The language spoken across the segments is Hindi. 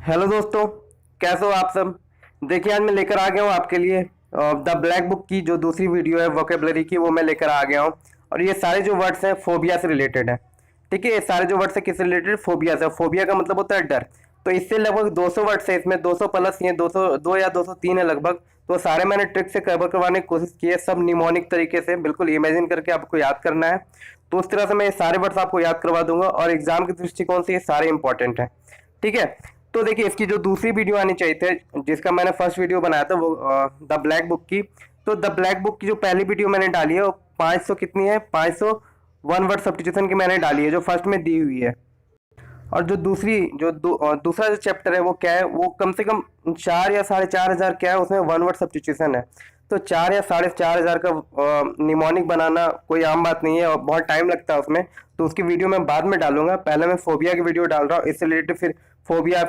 हेलो दोस्तों, कैसे हो आप सब। देखिए आज मैं लेकर आ गया हूँ आपके लिए द ब्लैक बुक की जो दूसरी वीडियो है वोकेबलरी की, वो मैं लेकर आ गया हूँ। और ये सारे जो वर्ड्स हैं फोबिया से रिलेटेड है। ठीक है, ये सारे जो वर्ड्स है किससे रिलेटेड, फोबिया से। फोबिया का मतलब होता है डर। तो इससे लगभग 200 वर्ड्स है इसमें, 200 प्लस ये 202 या 203 है लगभग। तो सारे मैंने ट्रिक से कवर करवाने की कोशिश की है, सब निमोनिक तरीके से बिल्कुल इमेजिन करके आपको याद करना है। तो उस तरह से मैं ये सारे वर्ड्स आपको याद करवा दूंगा और एग्जाम के दृष्टिकोण से ये सारे इंपॉर्टेंट है। ठीक है। तो देखिए इसकी जो दूसरी वीडियो आनी चाहिए थी, जिसका मैंने फर्स्ट वीडियो बनाया था वो द ब्लैक बुक की। तो द ब्लैक बुक की जो पहली वीडियो मैंने डाली है वो 500 कितनी है, 501 वर्ड सब्स्टिट्यूशन की मैंने डाली है जो फर्स्ट में दी हुई है। और जो दूसरा जो चैप्टर है वो क्या है, वो कम से कम 4 या 4,500 क्या है, उसमें वन वर्ड सब्स्टिट्यूशन है। तो 4 या 4,500 का निमोनिक बनाना कोई आम बात नहीं है और बहुत टाइम लगता है उसमें। तो उसकी वीडियो मैं बाद में डालूंगा, पहले मैं फोबिया की वीडियो डाल रहा हूँ। इससे रिलेटेड फिर फोबिया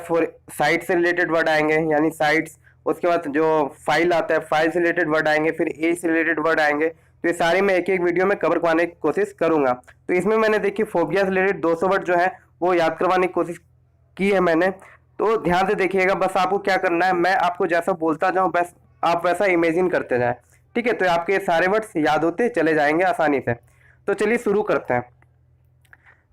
साइट से रिलेटेड वर्ड आएंगे, यानी साइट्स। उसके बाद जो फाइल आता है, फाइल से रिलेटेड वर्ड आएंगे, फिर एज से रिलेटेड वर्ड आएंगे। तो ये सारी मैं एक एक वीडियो में कवर करवाने की कोशिश करूंगा। तो इसमें मैंने देखी फोबिया से रिलेटेड 200 वर्ड जो है वो याद करवाने की कोशिश की है मैंने। तो ध्यान से देखिएगा, बस आपको क्या करना है, मैं आपको जैसा बोलता जाऊं बस आप वैसा इमेजिन करते जाएं। ठीक है, तो आपके ये सारे वर्ड्स याद होते चले जाएंगे आसानी से। तो चलिए शुरू करते हैं।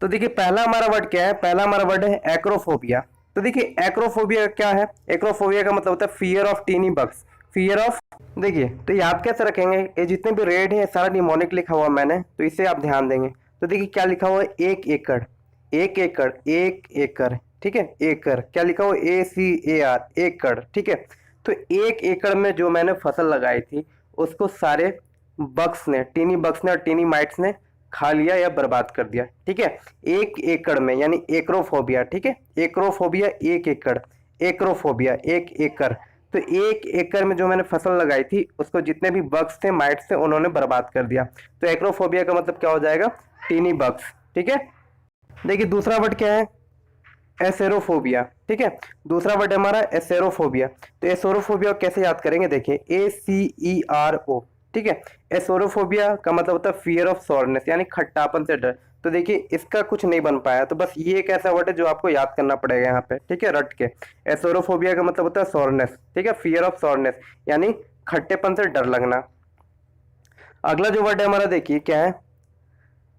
तो देखिए पहला हमारा वर्ड क्या है, पहला हमारा वर्ड है एक्रोफोबिया। तो देखिए एक्रोफोबिया क्या है, एक्रोफोबिया का मतलब होता है fear of tiny bugs, fear of. देखिए तो याद कैसे रखेंगे, ये जितने भी रेड है सारा निमोनिक लिखा हुआ मैंने, तो इसे आप ध्यान देंगे। तो देखिए क्या लिखा हुआ है, एक एकड़, एक एकड़, एक एकड़। ठीक है, एकड़ क्या लिखा हुआ, ACAR, एकड़। ठीक है, तो एक एकड़ में जो मैंने फसल लगाई थी उसको सारे बग्स ने, टीनी बग्स ने और टीनी माइट्स ने खा लिया या बर्बाद कर दिया। ठीक है, एक एकड़ में यानी एक्रोफोबिया। ठीक है, एक्रोफोबिया एक एकड़, एक्रोफोबिया एक एकड़। तो एक एकड़ में जो मैंने फसल लगाई थी उसको जितने भी बग्स थे, माइट्स थे, उन्होंने बर्बाद कर दिया। तो एक्रोफोबिया का मतलब क्या हो जाएगा, टीनी बग्स। ठीक है, देखिए दूसरा वर्ड क्या है, एसेरोफोबिया। ठीक है, दूसरा वर्ड हमारा एसेरोफोबिया। तो एसेरोफोबिया कैसे याद करेंगे, देखिए ACERO। ठीक है, एसेरोफोबिया का मतलब होता है फियर ऑफ सॉरनेस, यानी खट्टापन से डर। तो देखिए इसका कुछ नहीं बन पाया, तो बस ये एक ऐसा वर्ड है जो आपको याद करना पड़ेगा यहाँ पे। ठीक है, रट के। एसेरोफोबिया का मतलब होता है सॉरनेस। ठीक है, फियर ऑफ सॉरनेस यानी खट्टेपन से डर लगना। अगला जो वर्ड है हमारा देखिए क्या है,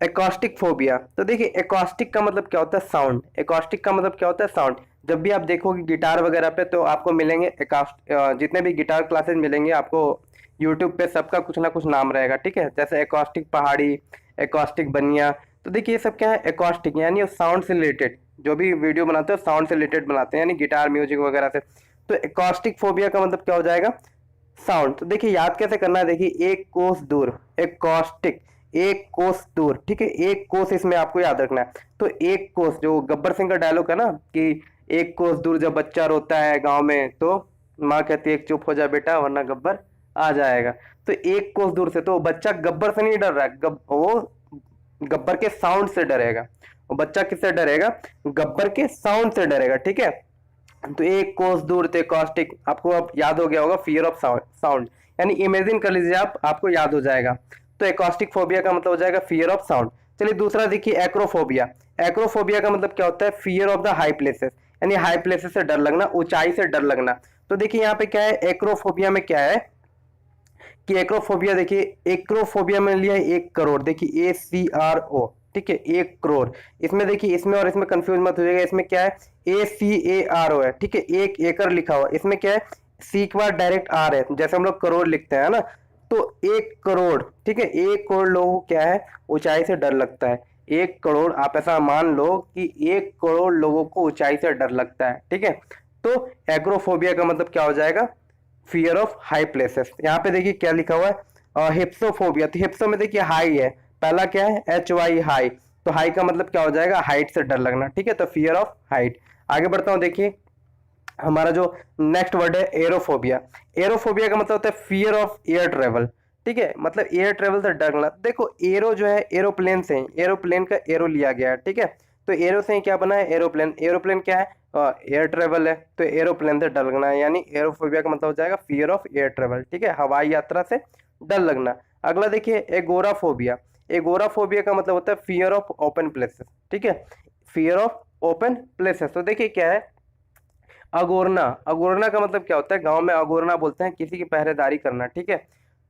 एकॉस्टिक फोबिया। तो देखिए एकॉस्टिक का मतलब क्या होता है, साउंड। एकॉस्टिक का मतलब क्या होता है, साउंड। जब भी आप देखोगे गिटार वगैरह पे तो आपको मिलेंगे जितने भी गिटार क्लासेस मिलेंगे आपको यूट्यूब पे, सबका कुछ ना कुछ नाम रहेगा। ठीक है, जैसे एकॉस्टिक पहाड़ी, एकॉस्टिक बनिया। तो देखिए ये सब क्या है, एकॉस्टिक यानी साउंड से रिलेटेड। जो भी वीडियो बनाते हो साउंड से रिलेटेड बनाते हैं, यानी गिटार म्यूजिक वगैरह से। तो एकॉस्टिक फोबिया का मतलब क्या हो जाएगा, साउंड। तो देखिए याद कैसे करना है, देखिए एक कोस दूर, एक कॉस्टिक, एक कोस दूर। ठीक है, एक कोस इसमें आपको याद रखना है। तो एक कोस, जो गब्बर सिंह का डायलॉग है ना कि एक कोस दूर जब बच्चा रोता है गांव में तो माँ कहती है चुप हो जा बेटा वरना गब्बर आ जाएगा। तो एक कोस दूर से तो बच्चा गब्बर से नहीं डर रहा है, वो गब्बर के साउंड से डरेगा। वो बच्चा किससे डरेगा, गब्बर के साउंड से डरेगा। ठीक है, तो एक कोस दूर थे कॉस्टिक, आपको अब याद हो गया होगा, फियर ऑफ साउंड। यानी इमेजिन कर लीजिए आप, आपको याद हो जाएगा। तो एकॉस्टिक फोबिया का मतलब हो जाएगा फियर ऑफ साउंड। चलिए दूसरा देखिए एक्रोफोबिया। एक्रोफोबिया का मतलब क्या होता है, fear of the high places, यानी हाई प्लेसेस से डर लगना, ऊंचाई से डर लगना। तो देखिए यहाँ पे क्या है, एक्रोफोबिया में क्या है कि एक्रोफोबिया, देखिए एक्रोफोबिया में लिया है 1 करोड़। देखिए ACRO। ठीक है, 1 करोड़। इसमें देखिए, इसमें और इसमें कंफ्यूज मत हो जाएगा, इसमें क्या है ACARO है। ठीक है, एक एकड़ लिखा हुआ, इसमें क्या है सी के बाद डायरेक्ट आर है, जैसे हम लोग करोड़ लिखते हैं ना। तो 1 करोड़। ठीक है, 1 करोड़ लोगों को क्या है, ऊंचाई से डर लगता है। 1 करोड़, आप ऐसा मान लो कि 1 करोड़ लोगों को ऊंचाई से डर लगता है। ठीक है, तो एग्रोफोबिया का मतलब क्या हो जाएगा, फियर ऑफ हाई प्लेसेस। यहाँ पे देखिए क्या लिखा हुआ है, हिप्सोफोबिया। तो हिप्सो में देखिए हाई है, पहला क्या है HY, हाई। तो हाई का मतलब क्या हो जाएगा, हाइट से डर लगना। ठीक है, तो फियर ऑफ हाइट। आगे बढ़ता हूँ, देखिए हमारा जो नेक्स्ट वर्ड है एरोफोबिया। एरोफोबिया का मतलब होता है फियर ऑफ एयर ट्रेवल। ठीक है, मतलब एयर ट्रेवल से डरना। देखो एरो जो है एरोप्लेन से, एरोप्लेन का एरो लिया गया है। ठीक है, तो एरो से ही क्या बना है, एरोप्लेन। एरोप्लेन क्या है, एयर ट्रेवल है, तो एरोप्लेन से डर लगना है, यानी एरोफोबिया का मतलब हो जाएगा फियर ऑफ एयर ट्रेवल। ठीक है, हवाई यात्रा से डर लगना। अगला देखिए एगोराफोबिया। एगोराफोबिया का मतलब होता है फियर ऑफ ओपन प्लेसेस। ठीक है, फियर ऑफ ओपन प्लेसेस। तो देखिए क्या है, अगोरना, अगोरना का मतलब क्या होता है, गांव में अगोरना बोलते हैं किसी की पहरेदारी करना, ठीक है।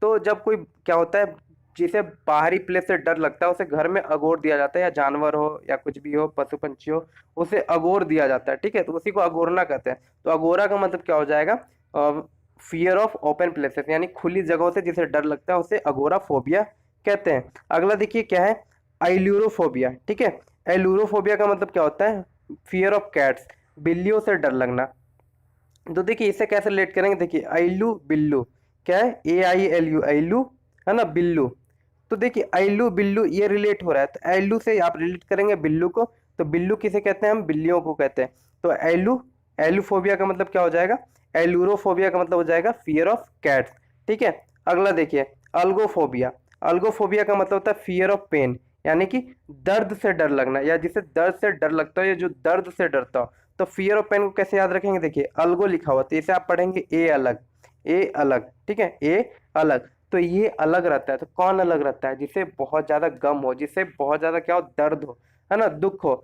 तो जब कोई क्या होता है जिसे बाहरी प्लेस से डर लगता है उसे घर में अगोर दिया जाता है, या जानवर हो या कुछ भी हो, पशु पंछी हो, उसे अगोर दिया जाता है, ठीक है। तो उसी को अगोरना कहते हैं। तो अगोरा का मतलब क्या हो जाएगा, फियर ऑफ ओपन प्लेसेस, यानी खुली जगहों से जिसे डर लगता है उसे अगोरा फोबिया कहते हैं। अगला देखिए क्या है, आइल्यूरोफोबिया, ठीक है। एलूरोफोबिया का मतलब क्या होता है, फियर ऑफ कैट्स, बिल्लियों से डर लगना। तो देखिए इसे कैसे रिलेट करेंगे, देखिए आइलू बिल्लू, क्या है, AILU, आइलू, है ना, बिल्लू। तो देखिए आइलू बिल्लू ये रिलेट हो रहा है, तो आइलू से आप रिलेट करेंगे बिल्लू को, तो बिल्लू किसे कहते हैं, हम बिल्लियों को कहते हैं। तो एलू, एलुफोबिया का मतलब क्या हो जाएगा, एलूरोफोबिया का मतलब हो जाएगा फियर ऑफ कैट्स, ठीक है। अगला देखिए अल्गोफोबिया, अल्गोफोबिया का मतलब होता है फियर ऑफ पेन, यानी कि दर्द से डर लगना, या जिसे दर्द से डर लगता हो या जो दर्द से डरता हो। तो फियर ऑफ पेन को कैसे याद रखेंगे, देखिए अल्गो लिखा हुआ, तो इसे आप पढ़ेंगे ए अलग, ए अलग, ठीक है, ए अलग। तो ये अलग रहता है, तो कौन अलग रहता है, जिसे बहुत ज्यादा गम हो, जिसे बहुत ज्यादा क्या हो, दर्द हो, है ना, दुख हो,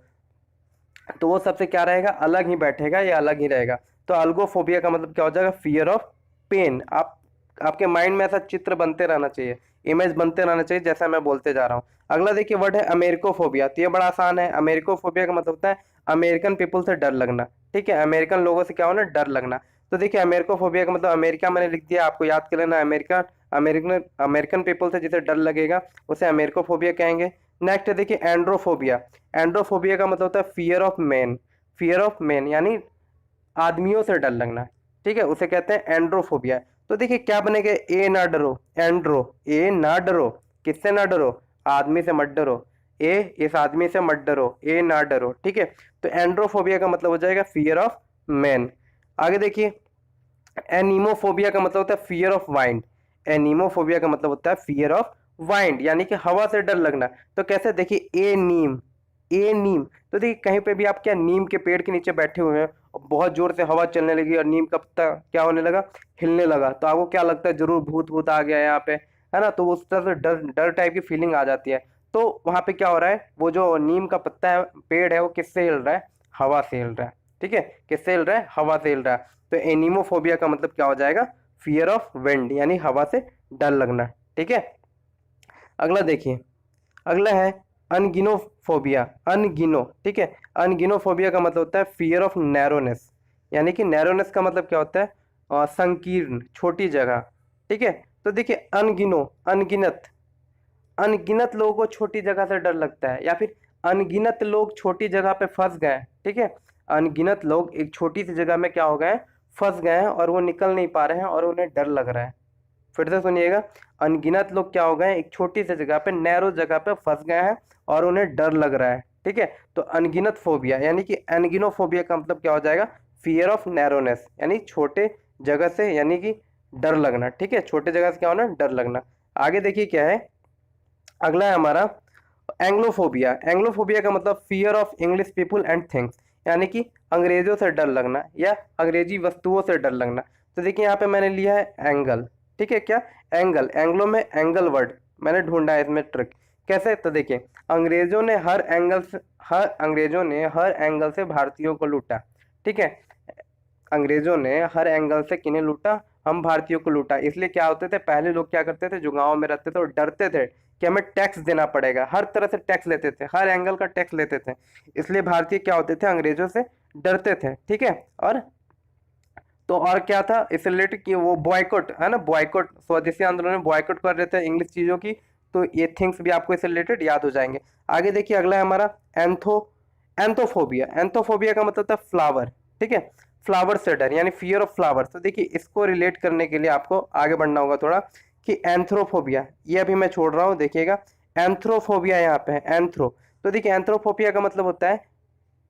तो वो सबसे क्या रहेगा, अलग ही बैठेगा, या अलग ही रहेगा। तो अल्गोफोबिया का मतलब क्या हो जाएगा, फियर ऑफ पेन। आप आपके माइंड में ऐसा चित्र बनते रहना चाहिए, इमेज बनते रहना चाहिए जैसा मैं बोलते जा रहा हूँ। अगला देखिए वर्ड है अमेरिकोफोबिया, तो ये बड़ा आसान है। अमेरिकोफोबिया का मतलब होता है अमेरिकन पीपल से डर लगना, ठीक है, अमेरिकन लोगों से क्या होना, डर लगना। तो देखिए अमेरिकोफोबिया का मतलब अमेरिका मैंने लिख दिया, आपको याद कर लेना, अमेरिका, अमेरिकन, अमेरिकन पीपल से जिसे डर लगेगा उसे अमेरिकोफोबिया कहेंगे। नेक्स्ट है देखिए एंड्रोफोबिया, एंड्रोफोबिया का मतलब होता है fear of man, fear of man यानी आदमियों से डर लगना, ठीक है, उसे कहते हैं एंड्रोफोबिया। तो देखिए क्या बनेगा, ए ना डरो, एंड्रो, ए ना डरो, किससे ना डरो, आदमी से मत डरो, ए इस आदमी से मत डरो, ए ना डरो, ठीक है। तो एंड्रोफोबिया का मतलब हो जाएगा फियर ऑफ मैन। आगे देखिए एनीमोफोबिया का मतलब होता है फियर ऑफ वाइंड, एनीमोफोबिया का मतलब होता है फियर ऑफ वाइंड यानी कि हवा से डर लगना। तो कैसे, देखिए ए नीम, ए नीम, तो देखिए कहीं पे भी आप क्या नीम के पेड़ के नीचे बैठे हुए हैं और बहुत जोर से हवा चलने लगी और नीम का पत्ता क्या होने लगा, हिलने लगा, तो आपको क्या लगता है, जरूर भूत भूत आ गया यहाँ पे, है ना। तो उस तरह से डर डर टाइप की फीलिंग आ जाती है। तो वहां पे क्या हो रहा है, वो जो नीम का पत्ता है, पेड़ है, वो किससे हिल रहा है, हवा से हिल रहा है, ठीक है, किससे हिल रहा है, हवा से हिल रहा है। तो एनीमोफोबिया का मतलब क्या हो जाएगा, फियर ऑफ विंड यानी हवा से डर लगना, ठीक है। अगला देखिए, अगला है अनगिनोफोबिया, अनगिनो, ठीक है, अनगिनोफोबिया का मतलब होता है फियर ऑफ नैरोनेस, यानी कि नैरोनेस का मतलब क्या होता है, संकीर्ण, छोटी जगह, ठीक है। तो देखिए अनगिनो, अनगिनत, अनगिनत लोगों को छोटी जगह से डर लगता है, या फिर अनगिनत लोग छोटी जगह पे फंस गए हैं, ठीक है, अनगिनत लोग एक छोटी सी जगह में क्या हो गए हैं, फंस गए हैं और वो निकल नहीं पा रहे हैं और उन्हें डर लग रहा है। फिर से सुनिएगा, अनगिनत लोग क्या हो गए हैं, एक छोटी सी जगह पे, नैरो जगह पे फंस गए हैं और उन्हें डर लग रहा है, ठीक है। तो अनगिनत फोबिया यानी कि एनगिनोफोबिया का मतलब क्या हो जाएगा, फियर ऑफ नैरोनेस यानी छोटे जगह से, यानी कि डर लगना, ठीक है, छोटे जगह से क्या होना, डर लगना। आगे देखिए क्या है, अगला है हमारा एंग्लोफोबिया, एंग्लोफोबिया का मतलब fear of English people and things, यानी कि अंग्रेजों से डर लगना या अंग्रेजी वस्तुओं से डर लगना। तो देखिए यहाँ पे मैंने लिया है एंगल, ठीक है, क्या, एंगल, एंग्लो में एंगल वर्ड मैंने ढूंढा है, इसमें ट्रिक कैसे, तो देखिए अंग्रेजों ने हर एंगल से, हर अंग्रेजों ने हर एंगल से भारतीयों को लूटा, ठीक है, अंग्रेजों ने हर एंगल से किन्हें लूटा, हम भारतीयों को लूटा। इसलिए क्या होते थे, पहले लोग क्या करते थे, जो गांव में रहते थे वो डरते थे कि हमें टैक्स देना पड़ेगा, हर तरह से टैक्स लेते थे, हर एंगल का टैक्स लेते थे। इसलिए भारतीय क्या होते थे, अंग्रेजों से डरते थे, ठीक है। और तो और क्या था इससे रिलेटेड कि वो बॉयकॉट, है ना, बॉयकॉट, स्वदेशी आंदोलन में बॉयकॉट कर रहे थे इंग्लिश चीजों की। तो ये थिंग्स भी आपको इससे रिलेटेड याद हो जाएंगे। आगे देखिए अगला है हमारा एंथो, एंथोफोबिया, एंथोफोबिया का मतलब था फ्लावर, ठीक है, फ्लावर से डर यानी फियर ऑफ फ्लावर। तो देखिए इसको रिलेट करने के लिए आपको आगे बढ़ना होगा थोड़ा, कि एंथ्रोफोबिया, ये अभी मैं छोड़ रहा हूँ, देखिएगा एंथ्रोफोबिया यहाँ पे है, एंथ्रो। तो देखिए एंथ्रोफोबिया का मतलब होता है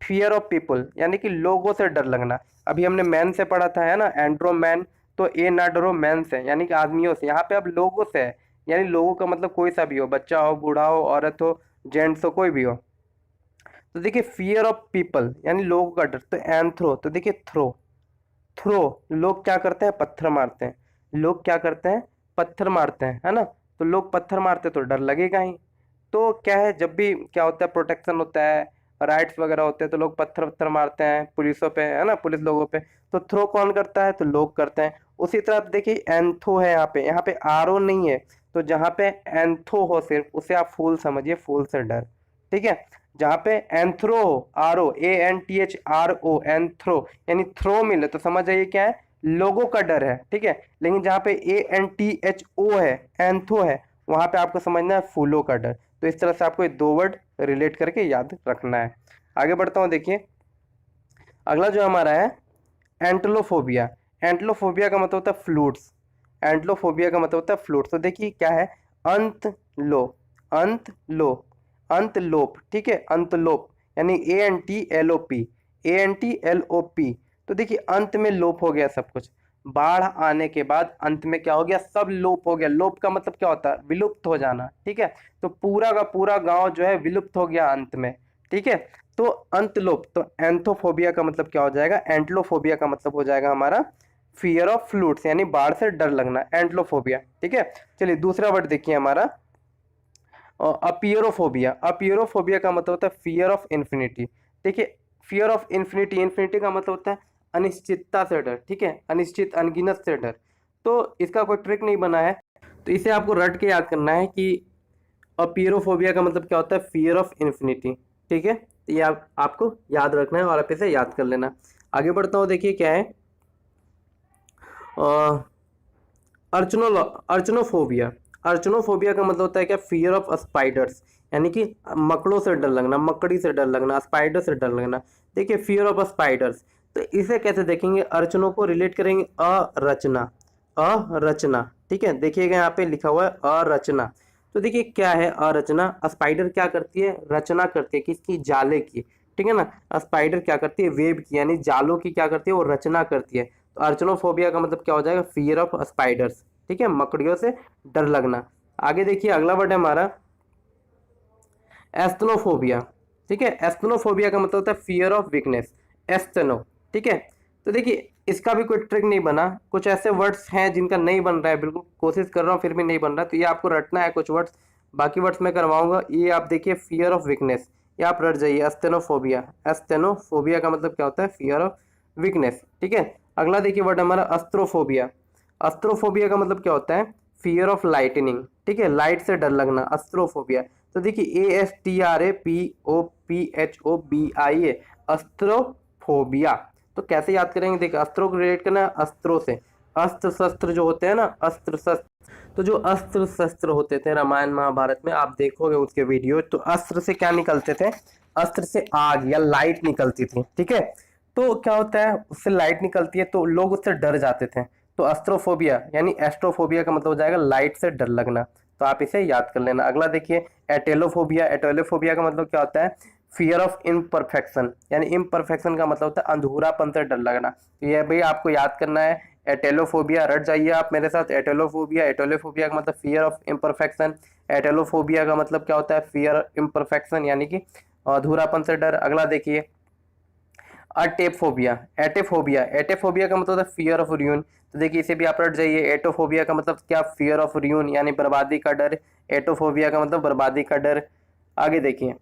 फियर ऑफ पीपल यानी कि लोगों से डर लगना। अभी हमने मैन से पढ़ा था, है ना, एंड्रो मैन, तो ए ना डरो मैन से यानी कि आदमियों से, यहाँ पे अब लोगों से है, यानी लोगों का मतलब कोई सा भी हो, बच्चा हो, बूढ़ा हो, औरत हो, जेंट्स हो, कोई भी हो। तो देखिए फियर ऑफ पीपल यानी लोगों का डर। तो एंथ्रो, तो देखिए थ्रो, थ्रो लोग क्या करते हैं, पत्थर मारते हैं, लोग क्या करते हैं, पत्थर मारते हैं, है ना। तो लोग पत्थर मारते तो डर लगेगा ही। तो क्या है, जब भी क्या होता है, प्रोटेक्शन होता है, राइट्स वगैरह होते हैं तो लोग पत्थर वत्थर मारते हैं पुलिसों पे, है ना, पुलिस लोगों पे। तो थ्रो कौन करता है? तो लोग करते हैं। उसी तरह आप देखिए एंथो है, यहाँ पे आर ओ नहीं है, तो जहाँ पे एंथो हो सिर्फ उसे आप फूल समझिए, फूल से डर। ठीक है, जहाँ पे anthro R O, ANTHRO, anthro यानी थ्रो मिले तो समझ जाइए क्या है, लोगों का डर है। ठीक है, लेकिन जहाँ पे ANTHO है, एंथो है, वहां पे आपको समझना है फूलों का डर। तो इस तरह से आपको ये दो वर्ड रिलेट करके याद रखना है। आगे बढ़ता हूँ, देखिए अगला जो हमारा है एंटलोफोबिया। एंटलोफोबिया का मतलब होता है फ्लूट्स। एंटलोफोबिया का मतलब होता है फ्लूट्स। तो देखिए क्या है, अंत लो, अंत लो, अंतलोप। ठीक है, अंतलोप यानी ANTLOP, ANTLOP। तो देखिए अंत में लोप हो गया सब कुछ। बाढ़ आने के बाद अंत में क्या हो गया, सब लोप हो गया। लोप का मतलब क्या होता है, विलुप्त हो जाना। ठीक है, तो पूरा का पूरा गांव जो है विलुप्त हो गया अंत में। ठीक है, तो अंतलोप। तो एंथोफोबिया का मतलब क्या हो जाएगा, एंटलोफोबिया का मतलब हो जाएगा हमारा फियर ऑफ फ्लूट्स, यानी बाढ़ से डर लगना, एंटलोफोबिया। ठीक है, चलिए दूसरा वर्ड देखिए हमारा अपियरोफोबिया। अपियरोफोबिया का मतलब होता है फियर ऑफ इन्फिनिटी। देखिए फियर ऑफ इन्फिनिटी, इन्फिनिटी का मतलब होता है अनिश्चितता से डर। ठीक है, अनिश्चित अनगिनत से डर। तो इसका कोई ट्रिक नहीं बना है, तो इसे आपको रट के याद करना है कि अपियरोफोबिया का मतलब क्या होता है, फियर ऑफ इन्फिनिटी। ठीक है, तो ये आपको याद रखना है और आप इसे याद कर लेना। आगे बढ़ता हूँ, देखिए क्या है अर्चनो अर्चनोफोबिया। अर्चनोफोबिया का मतलब होता है क्या, फियर ऑफ स्पाइडर्स, यानी कि मकड़ों से डर लगना, मकड़ी से डर लगना, स्पाइडर से डर लगना। देखिए फियर ऑफ स्पाइडर्स, तो इसे कैसे देखेंगे, अर्चनों को रिलेट करेंगे अरचना, अरचना। ठीक है, देखिएगा यहाँ पे लिखा हुआ है अरचना। तो देखिए क्या है अरचना, स्पाइडर क्या करती है, रचना करती है किसकी, जाले की। ठीक है ना, स्पाइडर क्या करती है, वेब की, यानी जालों की क्या करती है, वो रचना करती है। तो अर्चनोफोबिया का मतलब क्या हो जाएगा, फियर ऑफ स्पाइडर्स। ठीक है, मकड़ियों से डर लगना। आगे देखिए अगला वर्ड है हमारा एस्थनोफोबिया। ठीक है, एस्थनोफोबिया का मतलब होता है फियर ऑफ वीकनेस, एस्थनो। ठीक है, तो देखिए इसका भी कोई ट्रिक नहीं बना, कुछ ऐसे वर्ड्स हैं जिनका नहीं बन रहा है, बिल्कुल कोशिश कर रहा हूँ फिर भी नहीं बन रहा, तो ये आपको रटना है कुछ वर्ड्स, बाकी वर्ड्स मैं करवाऊंगा। ये आप देखिए फियर ऑफ वीकनेस, ये आप रट जाइए, एस्थेनोफोबिया। एस्थेनोफोबिया का मतलब क्या होता है, फियर ऑफ वीकनेस। ठीक है, अगला देखिए वर्ड हमारा अस्त्रोफोबिया। अस्त्रोफोबिया का मतलब क्या होता है, फियर ऑफ लाइटनिंग। ठीक है, लाइट से डर लगना, अस्त्रोफोबिया। तो देखिए ASTRAPOPHOBIA, अस्त्रोफोबिया। तो कैसे याद करेंगे, देखिए अस्त्रों को रिलेट करना है अस्त्रों से। अस्त्र शस्त्र जो होते हैं ना, अस्त्र शस्त्र, तो जो अस्त्र शस्त्र होते थे रामायण महाभारत में आप देखोगे उसके वीडियो, तो अस्त्र से क्या निकलते थे, अस्त्र से आग या लाइट निकलती थी। ठीक है, तो क्या होता है, उससे लाइट निकलती है तो लोग उससे डर जाते थे। तो अस्ट्रोफोबिया यानी एस्ट्रोफोबिया का मतलब हो जाएगा लाइट से डर लगना। तो आप इसे याद कर लेना। अगला देखिए एटेलोफोबिया। एटेलोफोबिया का मतलब क्या होता है, फियर ऑफ इम्परफेक्शन, यानी इम्परफेक्शन का मतलब होता है अधूरापन से डर लगना। तो ये भाई आपको याद करना है, एटेलोफोबिया रट जाइए आप मेरे साथ। एटेलोफोबिया, एटेलोफोबिया का मतलब फियर ऑफ इम्परफेक्शन। एटेलोफोबिया का मतलब क्या होता है, फियर इम्परफेक्शन यानी कि अधूरापन से डर। अगला देखिए अटेफोबिया। एटेफोबिया, एटेफोबिया का मतलब होता है फियर ऑफ रुइन। तो देखिए इसे भी आप रट जाइए। एटोफोबिया का मतलब क्या, फियर ऑफ रुइन यानी बर्बादी का डर। एटोफोबिया का मतलब बर्बादी का डर। आगे देखिए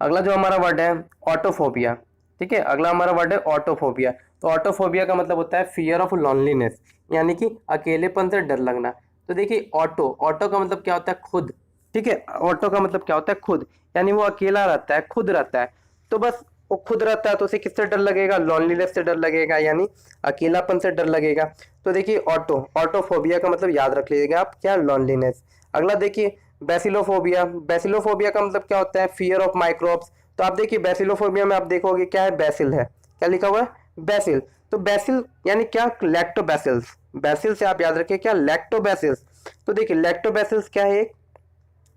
अगला जो हमारा वर्ड है ऑटोफोबिया। ठीक है, अगला हमारा वर्ड है ऑटोफोबिया। तो ऑटोफोबिया का मतलब होता है फियर ऑफ लॉनलीनेस, यानी कि अकेलेपन से डर लगना। तो देखिए ऑटो, ऑटो का मतलब क्या होता है, खुद। ठीक है, ऑटो का मतलब क्या होता है, खुद, यानी वो अकेला रहता है, खुद रहता है। तो बस वो खुद रहता है तो उसे किससे डर लगेगा, लॉनलीनेस से डर लगेगा, यानी अकेलापन से डर लगेगा। तो देखिए ऑटो, ऑटोफोबिया का मतलब याद रख लीजिएगा आप, क्या, लॉनलीनेस। अगला देखिए बेसिलोफोबिया। बेसिलोफोबिया का मतलब क्या होता है, फियर ऑफ माइक्रोब्स। तो आप देखिए बेसिलोफोबिया में आप देखोगे क्या है, बेसिल है, क्या लिखा हुआ है, बेसिल। तो बेसिल यानी क्या, लैक्टोबैसिल्स। बेसिल से आप याद रखिए क्या, लैक्टोबैसिल्स। तो देखिए लैक्टोबैसिल्स क्या है, एक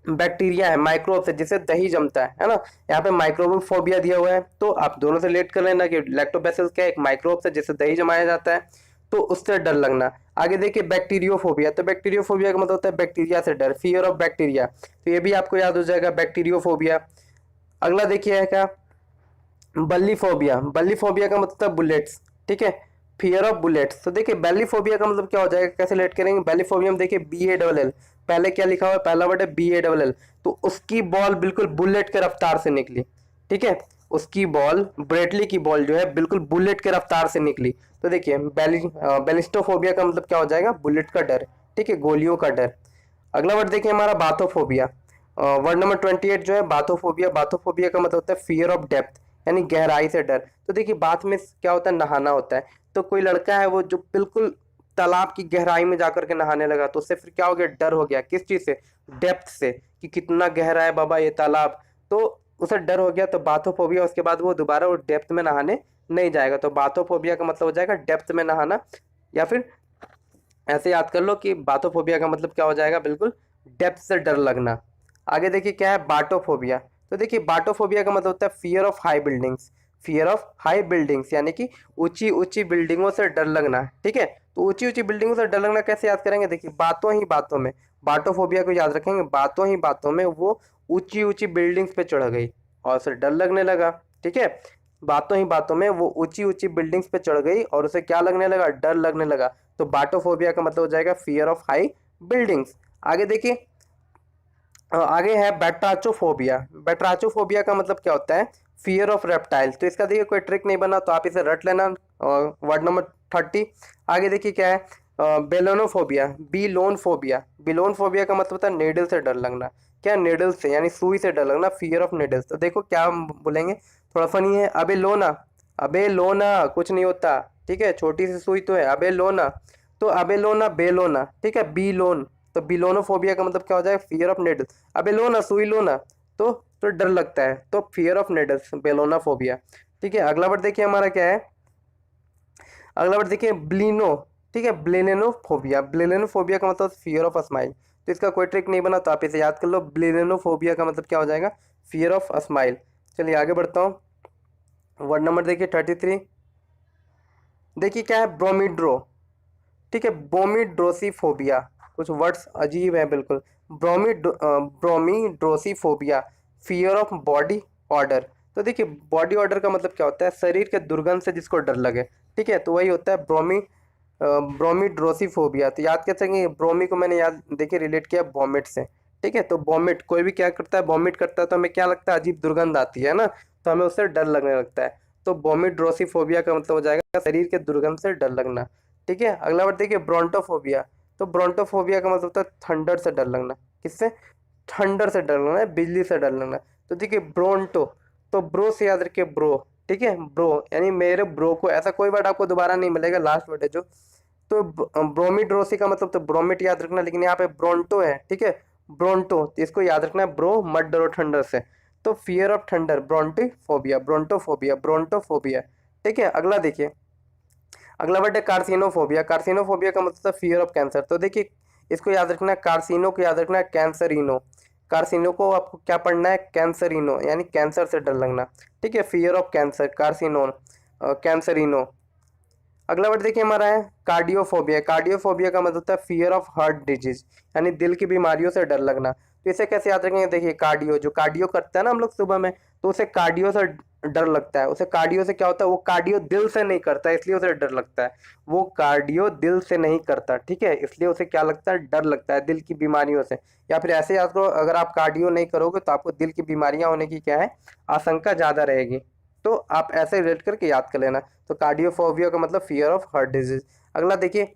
बैक्टीरिया है, माइक्रोब्स है, जिससे दही जमता है ना। यहाँ पे माइक्रोबोफोबिया दिया हुआ है, तो आप दोनों से रिलेट कर लेना कि लैक्टोबैसिल्स क्या है, एक माइक्रोब्स है जिससे दही जमाया जाता है, तो उससे डर लगना। आगे देखिए बैक्टीरियोफोबिया। तो बैक्टीरियोफोबिया का मतलब होता है बैक्टीरिया से डर, फियर ऑफ बैक्टीरिया। तो ये भी आपको याद हो जाएगा, बैक्टीरियोफोबिया। अगला देखिए है क्या, बल्लीफोबिया। बल्लीफोबिया का मतलब बुलेट्स। ठीक है, फियर ऑफ बुलेट्स। तो देखिए बेलीफोबिया का मतलब क्या हो जाएगा, कैसे रिलेट करेंगे, बेलीफोबिया में देखिए BALL, पहले क्या लिखा हुआ है, पहला वर्ड है BALL, तो उसकी बॉल बिल्कुल बुलेट के रफ्तार से निकली, ठीक है, उसकी बॉल, ब्रेटली की बॉल जो है बिल्कुल बुलेट के रफ्तार से निकली। तो देखिए बैलिस्टोफोबिया का मतलब क्या हो जाएगा, बुलेट का डर, ठीक है, गोलियों का डर। अगला वर्ड देखिए हमारा बाथोफोबिया। वर्ड नंबर 28 जो है बाथोफोबिया। बाथोफोबिया का मतलब होता है फियर ऑफ डेप्थ, यानी गहराई से डर। तो देखिए बाथ में क्या होता है, नहाना होता है। तो कोई लड़का है वो जो बिल्कुल तालाब की गहराई में जाकर के नहाने लगा, तो उससे फिर क्या हो गया, डर हो गया। किस चीज से, डेप्थ से, कि कितना गहरा है बाबा ये तालाब, तो उसे डर हो गया, तो बाथोफोबिया। उसके बाद वो दोबारा वो डेप्थ में नहाने नहीं जाएगा। तो बाथोफोबिया का मतलब हो जाएगा डेप्थ में नहाना, या फिर ऐसे याद कर लो कि बाथोफोबिया का मतलब क्या हो जाएगा, बिल्कुल डेप्थ से डर लगना। आगे देखिए क्या है, बाटोफोबिया। तो देखिए बाटोफोबिया का मतलब होता है fear of high buildings. Fear of high buildings यानी कि ऊंची ऊंची बिल्डिंगों से डर लगना, ठीक है। तो ऊंची ऊंची बिल्डिंगों से डर लगना कैसे याद करेंगे, देखिए बातों ही बातों में, बाटोफोबिया को याद रखेंगे, बातों ही बातों में वो ऊंची ऊंची बिल्डिंग्स पे चढ़ गई और उसे डर लगने लगा, ठीक है। बातों ही बातों में वो ऊंची ऊंची बिल्डिंग्स पे चढ़ गई और उसे क्या लगने लगा, डर लगने लगा। तो बाटोफोबिया का मतलब हो जाएगा फियर ऑफ हाई बिल्डिंग्स। आगे देखिए आगे है बेट्राचोफोबिया। बेट्राचोफोबिया का मतलब क्या होता है, फियर ऑफ रेप्टाइल। तो इसका देखिए कोई ट्रिक नहीं बना, तो आप इसे रट लेना। Word number 30। आगे देखिए क्या है, बेलोनोफोबिया। बिलोनफोबिया। बिलोनफोबिया का मतलब होता है नेडल से डर लगना। क्या, नेडल से यानी सुई से डर लगना, फियर ऑफ नेडल्स। तो देखो क्या हम बोलेंगे, थोड़ा फनी है, अबे लोना, अबे लोना कुछ नहीं होता, ठीक है, छोटी सी सुई तो है, अबे लोना। तो अबे लोना बेलोना, ठीक है, बी लोन। तो बिलोनोफोबिया का मतलब क्या हो जाएगा, फियर ऑफ नेडल्स। अबे लो ना, सुई लो ना, तो डर लगता है, तो फियर ऑफ नेडल्स, बेलोनाफोबिया, ठीक है। अगला वर्ड देखिए हमारा क्या है, अगला वर्ड देखिए ब्लिनो, ठीक है, ब्लेनेनोफोबिया। ब्लेनेनोफोबिया का मतलब फियर ऑफ अ स्माइल। तो इसका कोई ट्रिक नहीं बना, तो आप इसे याद कर लो, ब्लेनेनोफोबिया का मतलब क्या हो जाएगा, फियर ऑफ अ स्माइल। चलिए आगे बढ़ता हूँ। वर्ड नंबर देखिए 33। देखिए क्या है, ब्रोमीड्रो, ठीक है, ब्रोमीड्रोसीफोबिया। कुछ वर्ड्स अजीब है बिल्कुल। ब्रोमीड्रोसीफोबिया, फियर ऑफ बॉडी ऑर्डर। तो देखिए बॉडी ऑर्डर का मतलब क्या होता है, शरीर के दुर्गंध से जिसको डर लगे, ठीक है, तो वही होता है ब्रोमीड्रोसीफोबिया। तो याद कर सकेंगे, ब्रोमी को मैंने याद देखिए रिलेट किया वॉमिट से, ठीक है। तो वॉमिट, कोई भी क्या करता है, वॉमिट करता है, तो हमें क्या लगता है, अजीब दुर्गंध आती है ना, तो हमें उससे डर लगने लगता है। तो वॉमिड्रोसीफोबिया का मतलब हो जाएगा शरीर के दुर्गंध से डर लगना, ठीक है। अगला वर्ड देखिए ब्रोंटोफोबिया। तो ब्रोंटोफोबिया का मतलब होता है थंडर से डर लगना। किससे, थंडर से डर लगना है, बिजली से डर लगना। तो देखिए ब्रोंटो, तो ब्रो से याद रखिए, ब्रो, ठीक है, ब्रो यानी मेरे ब्रो को। ऐसा कोई वर्ड आपको दोबारा नहीं मिलेगा, लास्ट वर्ड है जो। तो ब्रोमिड्रोसी का मतलब तो ब्रोमिट याद रखना, लेकिन यहाँ पे ब्रोंटो है, ठीक है, ब्रोंटो, तो इसको याद रखना है, ब्रो मत डरो ठंडर से। तो फियर ऑफ थंडर, ब्रोंटिफोबिया, ब्रोंटोफोबिया, ब्रोंटोफोबिया, ठीक है। अगला देखिए, अगला वर्ड है कार्सिनोफोबिया। कार्सिनोफोबिया का मतलब फियर ऑफ कैंसर। तो देखिए इसको याद रखना है, कार्सिनो को याद रखना है कैंसरिनो। कार्सिनो को आपको क्या पढ़ना है, कैंसरिनो, यानी कैंसर से डर लगना, ठीक है, फियर ऑफ कैंसर, कार्सिनो, कैंसरिनो। अगला वर्ड देखिए हमारा है कार्डियोफोबिया। कार्डियोफोबिया का मतलब होता है फियर ऑफ हार्ट डिजीज, यानी दिल की बीमारियों से डर लगना। तो इसे कैसे याद रखेंगे, देखिए कार्डियो, जो कार्डियो करता है ना हम लोग सुबह में, तो उसे कार्डियो से डर लगता है। उसे कार्डियो से क्या होता है, वो कार्डियो दिल से नहीं करता है, इसलिए उसे डर लगता है। वो कार्डियो दिल से नहीं करता, ठीक है, इसलिए उसे क्या लगता है, डर लगता है दिल की बीमारियों से। या फिर ऐसे याद करो, अगर आप कार्डियो नहीं करोगे तो आपको दिल की बीमारियां होने की क्या है, आशंका ज्यादा रहेगी। तो आप ऐसे रिलेट करके याद कर लेना। तो कार्डियोफोबिया का मतलब फियर ऑफ हार्ट डिजीज। अगला देखिए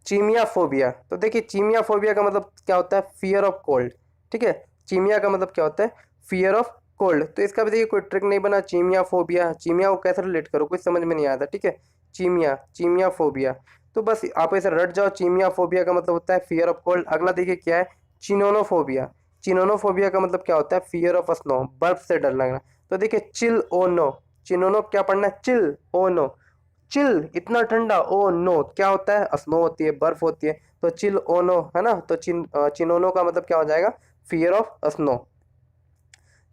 चीमियाफोबिया। तो देखिए चीमियाफोबिया का मतलब क्या होता है, फियर ऑफ कोल्ड, ठीक है। चीमिया का मतलब क्या होता है, फियर ऑफ कोल्ड। तो इसका भी देखिए कोई ट्रिक नहीं बना, चीमियाफोबिया, चीमिया को कैसे रिलेट करो, कुछ समझ में नहीं आता, ठीक है, चीमिया, चीमियाफोबिया। तो बस आप ऐसे रट जाओ, चीमियाफोबिया का मतलब होता है फियर ऑफ कोल्ड। अगला देखिए क्या है, चिनोनोफोबिया। चिनोनोफोबिया का मतलब क्या होता है, फियर ऑफ स्नो, बर्फ से डर लगना। तो देखिए चिल ओ नो, चिनोनो क्या पढ़ना है, चिल ओ नो, चिल इतना ठंडा, ओ नो क्या होता है, स्नो होती है, बर्फ होती है। तो चिल ओ नो है ना, तो चिनोनो का मतलब क्या हो जाएगा, फियर ऑफ स्नो।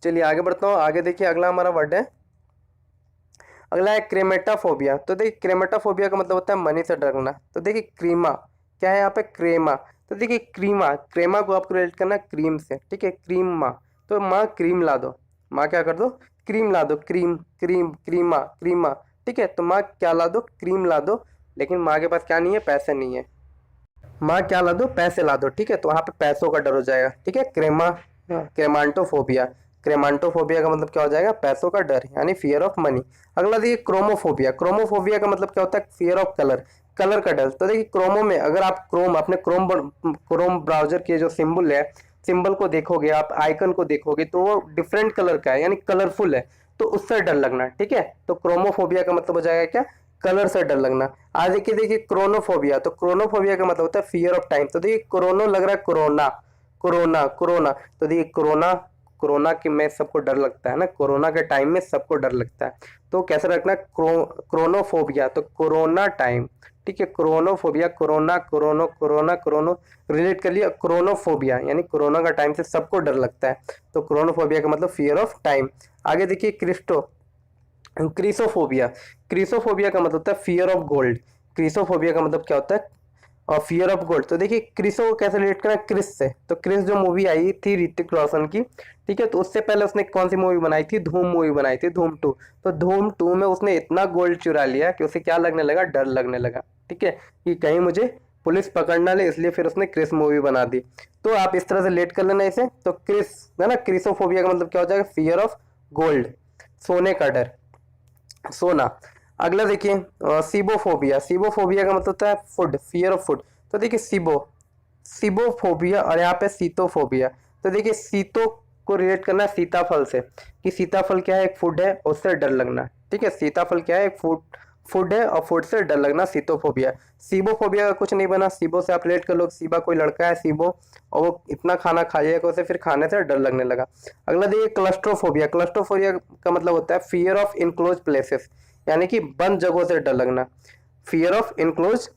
चलिए आगे बढ़ता हूँ। आगे देखिए अगला हमारा वर्ड है, अगला है क्रेमेटाफोबिया। तो देखिए क्रेमेटाफोबिया का मतलब होता है मनी से डरना। तो देखिए क्रीमा, क्या है यहाँ पे, क्रेमा। तो देखिए क्रीमा, क्रेमा को आपको रिलेट करना है क्रीम से, ठीक है, क्रीम माँ। तो माँ क्रीम ला दो, माँ क्या कर दो, क्रीम ला दो, क्रीम, क्रीम, क्रीमा, क्रीमा, ठीक है। तो माँ क्या ला दो, क्रीम ला दो, लेकिन माँ के पास क्या नहीं है, पैसे नहीं है। माँ क्या ला दो, पैसे ला दो, ठीक है, तो वहाँ पे पैसों का डर हो जाएगा, ठीक है। क्रेमांटोफोबिया, क्रेमांटोफोबिया का मतलब क्या हो जाएगा, पैसों का डर यानी फियर ऑफ मनी। अगला देखिए क्रोमोफोबिया, क्रोमोफोबिया का मतलब क्या होता है, फियर ऑफ कलर, कलर का डर। तो देखिए क्रोमो में अगर आप क्रोम अपने क्रोम ब्राउजर के जो सिंबल है, सिंबल को देखोगे, आप आइकन को देखोगे तो वो डिफरेंट कलर का है यानी कलरफुल है, तो उससे डर लगना, ठीक है। तो क्रोमोफोबिया का मतलब हो जाएगा क्या, कलर से डर लगना। आज देखिए क्रोनोफोबिया, तो क्रोनोफोबिया का मतलब होता है फियर ऑफ टाइम। तो देखिए क्रोनो लग रहा है कोरोना, कोरोना कोरोना, तो देखिए कोरोना, कोरोना के में सबको डर लगता है ना, कोरोना के टाइम में सबको डर लगता है। तो कैसे रखना, क्रोनोफोबिया, तो कोरोना टाइम, ठीक है। Chronophobia, corona, corono, corona, corono, relate कर लिया, क्रोनोफोबिया यानी कोरोना का टाइम से सबको डर लगता है। तो क्रोनोफोबिया का मतलब फियर ऑफ टाइम। आगे देखिए क्रिसोफोबिया, क्रिसोफोबिया का मतलब होता है फियर ऑफ गोल्ड। क्रिसोफोबिया का मतलब क्या होता है, और फियर ऑफ गोल्ड। तो देखिए क्रिसो को कैसे रिलेट करा, क्रिस से, तो क्रिस जो मूवी आई थी ऋतिक रोशन की, ठीक है, तो उससे पहले उसने कौन सी मूवी बनाई थी, धूम मूवी बनाई थी, धूम 2। तो धूम 2 में उसने इतना गोल्ड चुरा लिया कि उसे क्या लगने लगा, डर लगने लगा, ठीक है, कि कहीं मुझे पुलिस पकड़ ना ले, इसलिए फिर उसने क्रिस मूवी बना दी। तो आप इस तरह से लेट कर लेना इसे। तो क्रिस है ना, क्रिसोफोबिया का मतलब क्या हो जाएगा, फियर ऑफ गोल्ड, सोने का डर, सोना। अगला देखिए सीबोफोबिया, सीबोफोबिया का मतलब होता है फूड, फियर ऑफ फूड। तो देखिए सीबोफोबिया और यहाँ पे सीतोफोबिया। तो देखिए सीतो को रिलेट करना है सीताफल से, कि सीताफल क्या है, एक फूड है, उससे डर लगना, ठीक है। सीताफल क्या है, एक फूड है, और फूड से डर लगना, सीतोफोबिया। सीबोफोबिया का कुछ नहीं बना, सीबो से आप रिलेट कर लो, सीबा कोई लड़का है सीबो, और वो इतना खाना खा लिया कि उसे फिर खाने से डर लगने लगा। अगला देखिए क्लस्ट्रोफोबिया, क्लस्ट्रोफोबिया का मतलब होता है फियर ऑफ इनक्लोज प्लेसेस, यानी कि बंद जगहों से डर लगना, फियर ऑफ इनक्लोज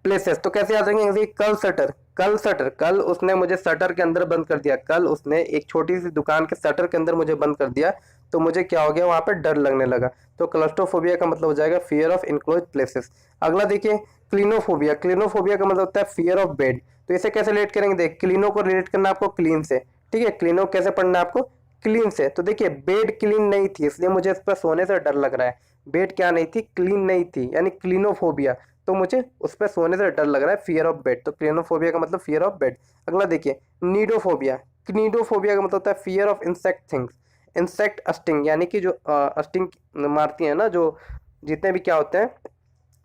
प्लेसेस। तो कैसे याद रखेंगे, जैसे कल शटर, कल शटर, कल उसने मुझे शटर के अंदर बंद कर दिया, कल उसने एक छोटी सी दुकान के शटर के अंदर मुझे बंद कर दिया, तो मुझे क्या हो गया, वहां पे डर लगने लगा। तो क्लस्ट्रोफोबिया का मतलब हो जाएगा फियर ऑफ इनक्लोज प्लेसेस। अगला देखिए क्लिनोफोबिया, क्लिनोफोबिया का मतलब होता है फियर ऑफ बेड। तो इसे कैसे रिलेट करेंगे, देख क्लीनो को रिलेट करना आपको क्लीन से, ठीक है, क्लीनो कैसे पढ़ना है आपको, क्लीन से। तो देखिए बेड क्लीन नहीं थी, इसलिए मुझे इस पर सोने से डर लग रहा है, बेड क्या नहीं थी, क्लीन नहीं थी, यानी क्लीनोफोबिया, तो मुझे उस पर सोने से डर लग रहा है, फियर ऑफ बेड। तो क्लिनोफोबिया का मतलब फियर ऑफ बेड। अगला देखिए नीडोफोबिया, नीडोफोबिया का मतलब होता है fear of insect things, insect अस्टिंग, यानी कि जो अस्टिंग मारती है ना, जो जितने भी क्या होते हैं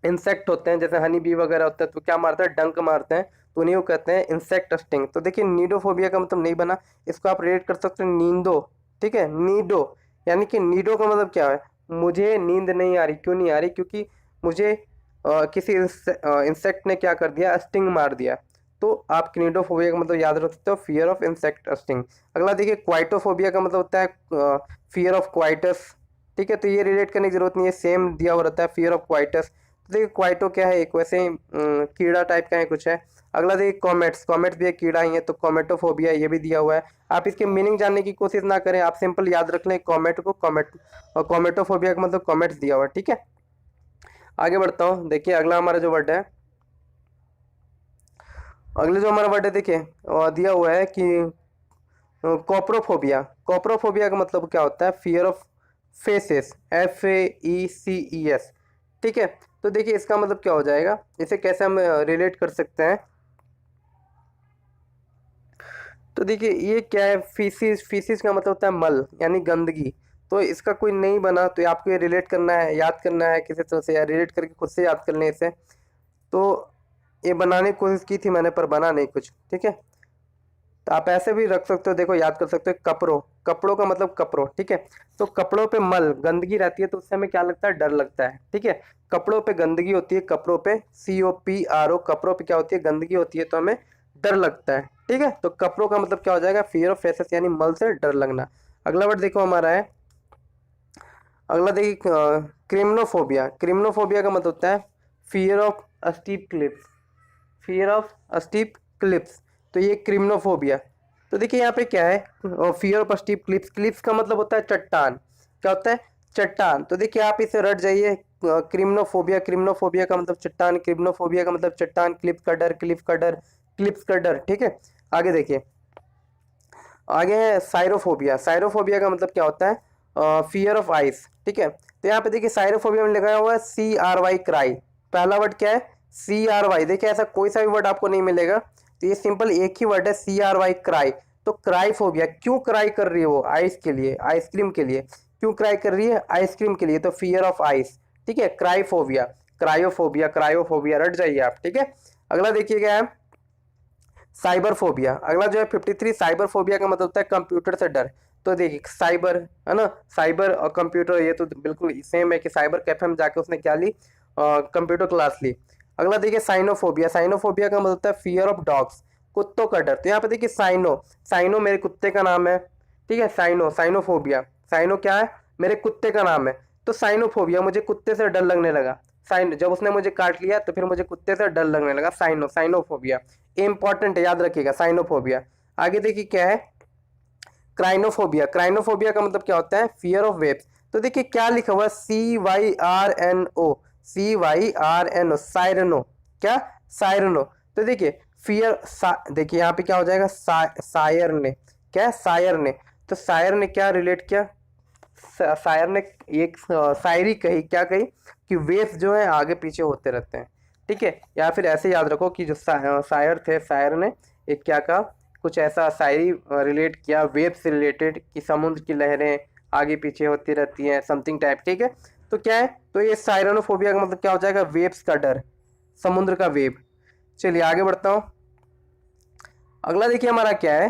इंसेक्ट होते हैं, जैसे हनी बी वगैरह होता है, तो क्या मारता है, डंक मारते हैं, तो उन्हीं को कहते हैं इंसेक्ट स्टिंग। तो देखिए नीडोफोबिया का मतलब नहीं बना, इसको आप रेट कर सकते हैं नींदो, ठीक है, नीडो, यानी कि नीडो का मतलब क्या है, मुझे नींद नहीं आ रही, क्यों नहीं आ रही, क्योंकि मुझे किसी इंसेक्ट ने क्या कर दिया, स्टिंग मार दिया। तो आप क्नीडोफोबिया का मतलब याद रख सकते हो, फियर ऑफ इंसेक्ट स्टिंग। अगला देखिए क्वाइटोफोबिया का मतलब होता है फियर ऑफ क्वाइटस, ठीक है, तो ये रिलेट करने की जरूरत नहीं है, सेम दिया हुआ रहता है, फियर ऑफ क्वाइटस। तो देखिए क्वाइटो क्या है, एक वैसे ही कीड़ा टाइप का है कुछ है। अगला देखिए कॉमेट्स, कॉमेट्स भी एक कीड़ा ही है, तो कॉमेटोफोबिया ये भी दिया हुआ है। आप इसके मीनिंग जानने की कोशिश ना करें, आप सिंपल याद रख लें कॉमेट को, कॉमेट, और कॉमेटोफोबिया का मतलब कॉमेट्स दिया हुआ है, ठीक है। आगे बढ़ता हूँ, देखिए अगला हमारा जो वर्ड है, अगले जो हमारा वर्ड है देखिए दिया हुआ है कि कॉप्रोफोबिया, कॉप्रोफोबिया का मतलब क्या होता है, फियर ऑफ फेसेस, FAECES, ठीक है। तो देखिए इसका मतलब क्या हो जाएगा, इसे कैसे हम रिलेट कर सकते हैं। तो देखिए ये क्या है, फीसिस, फीसिस का मतलब होता है मल यानी गंदगी। तो इसका कोई नहीं बना, तो ये आपको ये रिलेट करना है, याद करना है किसी तरह से, या रिलेट करके खुद से याद कर लें इसे। तो ये बनाने की कोशिश की थी मैंने, पर बना नहीं कुछ, ठीक है। तो आप ऐसे भी रख सकते हो, देखो याद कर सकते हो, कपड़ों, कपड़ों का मतलब कपड़ों, ठीक है। तो कपड़ों पे मल गंदगी रहती है, तो उससे हमें क्या लगता है, डर लगता है, ठीक है। कपड़ों पे गंदगी होती है, कपड़ों पे COPRO, कपड़ों पे क्या होती है, गंदगी होती है, तो हमें डर लगता है, ठीक है। तो कपड़ों का मतलब क्या हो जाएगा, फियर ऑफ फेसेस, यानी मल से डर लगना। अगला वर्ड देखो हमारा है, अगला देखिए क्रिम्नोफोबिया, क्रिम्नोफोबिया का मतलब होता है fear of steep clips, fear of steep clips. तो ये क्रिम्नोफोबिया। तो देखिए यहाँ पे क्या है, fear of steep clips, clips का मतलब होता है चट्टान, क्या होता है, चट्टान। तो देखिए आप इसे रट जाइए, क्रिम्नोफोबिया, क्रिम्नोफोबिया का मतलब चट्टान, क्रिम्नोफोबिया का मतलब चट्टान, क्लिप्स का डर, क्लिप्स का डर, क्लिप्स का डर, ठीक है। आगे देखिए, आगे है साइरोफोबिया, साइरोफोबिया का मतलब क्या होता है, फियर ऑफ आइस, ठीक है। तो यहाँ पे देखिए साइरोफोबिया में लिखा हुआ है CRY, क्राई, पहला वर्ड क्या है, CRY, देखिए ऐसा कोई सा भी वर्ड आपको नहीं मिलेगा, तो ये सिंपल एक ही वर्ड है CRY, क्राई। तो क्राई फोबिया, क्यों क्राई कर रही है वो? आइस के लिए, आइसक्रीम के लिए। क्यों क्राई कर रही है? आइसक्रीम के लिए, तो फियर ऑफ आइस। ठीक है, क्राइफोबिया, क्रायोफोबिया, क्रायोफोबिया, रट जाइए आप। ठीक है, अगला देखिए क्या है, साइबर फोबिया। अगला जो है 53, साइबर फोबिया का मतलब होता है कंप्यूटर से डर। तो देखिए साइबर, है ना, साइबर और कंप्यूटर ये तो बिल्कुल सेम है कि साइबर कैफे में जाके उसने क्या ली, कंप्यूटर क्लास ली। अगला देखिए साइनोफोबिया, साइनोफोबिया का मतलब होता है फियर ऑफ डॉग्स, कुत्तों का डर। तो यहाँ पे देखिए साइनो, साइनो मेरे कुत्ते का नाम है। ठीक है, साइनो, साइनोफोबिया, साइनो क्या है? मेरे कुत्ते का नाम है। तो साइनोफोबिया, मुझे कुत्ते से डर लगने लगा। साइन, जब उसने मुझे काट लिया तो फिर मुझे कुत्ते से डर लगने लगा, साइनो, साइनोफोबिया। इंपॉर्टेंट है, याद रखिएगा, साइनोफोबिया। आगे देखिए क्या है, क्राइनोफोबिया। क्राइनोफोबिया का मतलब क्या होता है? Fear of waves. तो देखिए क्या लिखा हुआ है, CYRNO, CYRNO, साइरनो। क्या? साइरनो। तो देखिए फियर, देखिए यहाँ पे क्या हो जाएगा, सायर ने, क्या है? सायर ने। तो सायर ने क्या रिलेट किया? शायर ने एक शायरी कही, क्या कही? कि वेव्स जो है आगे पीछे होते रहते हैं। ठीक है, या फिर ऐसे याद रखो कि जो शायर थे, शायर ने एक क्या कहा, कुछ ऐसा शायरी रिलेट किया वेव से रिलेटेड, कि समुद्र की लहरें आगे पीछे होती रहती हैं, समथिंग टाइप। ठीक है, तो क्या है, तो ये साइरोनोफोबिया का मतलब क्या हो जाएगा? वेव्स का डर, समुद्र का वेव। चलिए आगे बढ़ता हूँ। अगला देखिए हमारा क्या है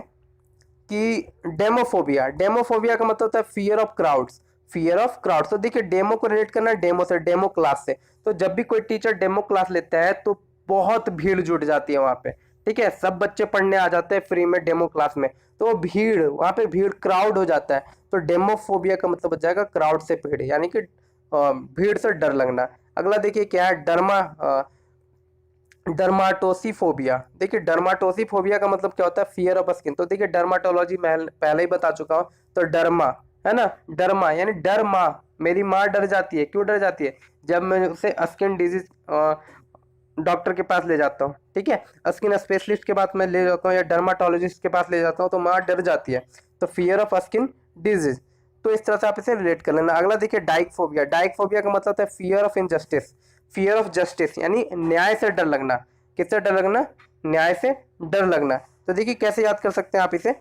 कि डेमोफोबिया। डेमोफोबिया का मतलब होता है fear of crowds, fear of crowds. तो देखिए डेमो को रिलेट करना है डेमो से, डेमो क्लास से। तो जब भी कोई टीचर डेमो क्लास लेता है तो बहुत भीड़ जुट जाती है वहां पे। ठीक है, सब बच्चे पढ़ने आ जाते हैं फ्री में डेमो क्लास में, तो वो भीड़, वहां पे भीड़, क्राउड हो जाता है। तो डेमोफोबिया का मतलब हो जाएगा क्राउड से भीड़, यानी कि भीड़ से डर लगना। अगला देखिए क्या है, डर्माटोसीफोबिया। देखिए डर्माटोसीफोबिया का मतलब क्या होता है? Fear of skin. तो देखिए डर्माटोलॉजी मैं पहले ही बता चुका हूँ। तो डर्मा, है ना, डर्मा यानी डर माँ, मेरी माँ डर जाती है। क्यों डर जाती है? जब मैं उसे स्किन डिजीज डॉक्टर के पास ले जाता हूँ। ठीक है, स्किन स्पेशलिस्ट के पास मैं ले जाता हूँ या डर्माटोलॉजिस्ट के पास ले जाता हूँ, तो माँ डर जाती है। तो फियर ऑफ स्किन डिजीज। तो इस तरह से आप इसे रिलेट कर लेना। अगला देखिए डाइकफोबिया। डाइकफोबिया का मतलब होता है fear of injustice, fear of justice यानी न्याय से डर लगना। किससे डर लगना? न्याय से डर लगना। तो देखिए कैसे याद कर सकते हैं आप इसे,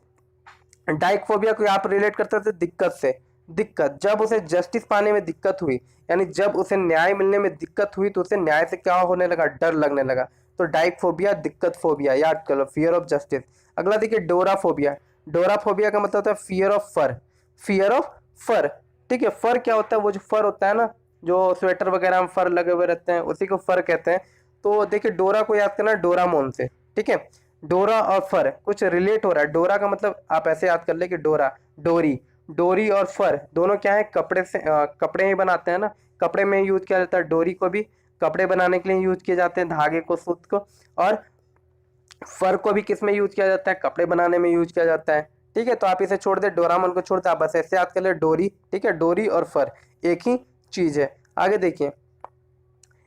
डाइकफोबिया को आप रिलेट करते थे दिक्कत से। दिक्कत, जब उसे जस्टिस पाने में दिक्कत हुई, यानी जब उसे न्याय मिलने में दिक्कत हुई, तो उसे न्याय से क्या होने लगा? डर लगने लगा। तो डाइकफोबिया, दिक्कत फोबिया, याद कर लो, फियर ऑफ जस्टिस। अगला देखिए डोराफोबिया। डोराफोबिया का मतलब होता है fear of fur, fear of fur. ठीक है, फर क्या होता है? वो जो फर होता है ना, जो स्वेटर वगैरह में फर लगे हुए रहते हैं, उसी को फर कहते हैं। तो देखिए डोरा को याद करना डोरामोन से। ठीक है, डोरा और फर कुछ रिलेट हो रहा है। डोरा का मतलब आप ऐसे याद कर ले कि डोरा, डोरी, डोरी और फर दोनों क्या है? कपड़े से, कपड़े ही बनाते हैं ना, कपड़े में यूज किया जाता है। डोरी को भी कपड़े बनाने के लिए यूज किए जाते हैं, धागे को, सूत को। और फर को भी किस में यूज किया जाता है? कपड़े बनाने में यूज किया जाता है। ठीक है, तो आप इसे छोड़ दे, डोरामन को छोड़ दे, आप बस ऐसे याद कर ले डोरी। ठीक है, डोरी और फर एक ही चीज है। आगे देखिए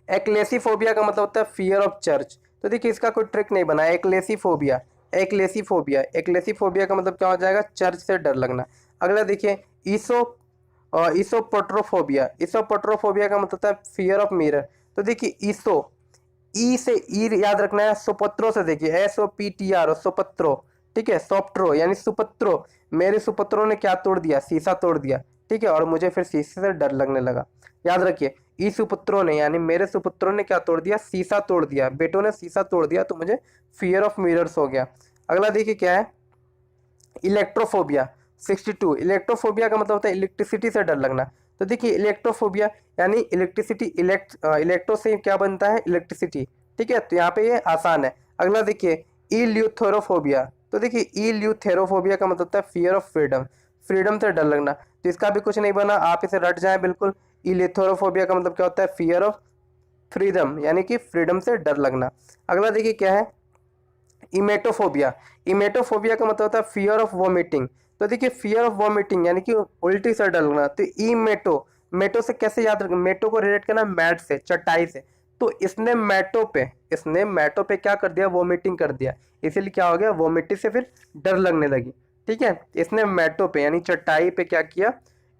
एक्लेसीफोबिया का मतलब होता है फियर ऑफ चर्च। तो देखिए इसका कोई ट्रिक नहीं बना है, एक्लेसीफोबिया, एक्लेसीफोबिया, एक्लेसीफोबिया का मतलब क्या हो जाएगा? चर्च से डर लगना। अगला देखिए ईसो, ईसोपोट्रोफोबिया। ईसोपोट्रोफोबिया का मतलब होता है फियर ऑफ मिरर। तो देखिए ईसो, ई से ई याद रखना है, सुपत्रो से देखिए SOPTRO, सुपत्रो। ठीक है, सोप्ट्रो यानी सुपत्रो, मेरे सुपत्रो ने क्या तोड़ दिया? शीशा तोड़ दिया। ठीक है, और मुझे फिर शीशे से डर लगने लगा। याद रखिए, ई सुपुत्रों ने यानी मेरे सुपुत्रों ने क्या तोड़ दिया? शीशा तोड़ दिया, बेटों ने शीशा तोड़ दिया, तो मुझे फियर ऑफ मिरर्स हो गया। अगला देखिए क्या है, इलेक्ट्रोफोबिया। 62, इलेक्ट्रोफोबिया का मतलब होता है इलेक्ट्रिसिटी से डर लगना। तो देखिए इलेक्ट्रोफोबिया यानी इलेक्ट्रिसिटी, इलेक्ट्रो से क्या बनता है? इलेक्ट्रिसिटी। ठीक है, तो यहाँ पे ये आसान है। अगला देखिए इल्यूथेरोफोबिया। तो देखिए इल्यूथेरोफोबिया का मतलब होता है फियर ऑफ फ्रीडम, फ्रीडम से डर लगना। तो इसका भी कुछ नहीं बना, आप इसे रट जाए बिल्कुल। इलेक्ट्रोफोबिया का मतलब क्या होता है? फियर ऑफ फ्रीडम, यानी कि फ्रीडम से डर लगना। अगला देखिए क्या है, इमेटोफोबिया। इमेटोफोबिया का मतलब होता है फियर ऑफ वॉमिटिंग। तो देखिए फियर ऑफ वॉमिटिंग यानी कि उल्टी से डर लगना। तो इमेटो, मेटो से कैसे याद रखें? मेटो को रिलेट करना मैट से, चटाई से। तो इसने मैटो पे, इसने मैटो पे क्या कर दिया? वॉमिटिंग कर दिया, इसीलिए क्या हो गया? वॉमिटिंग से फिर डर लगने लगी। ठीक है, इसने मैटो पे यानी चटाई पे क्या किया?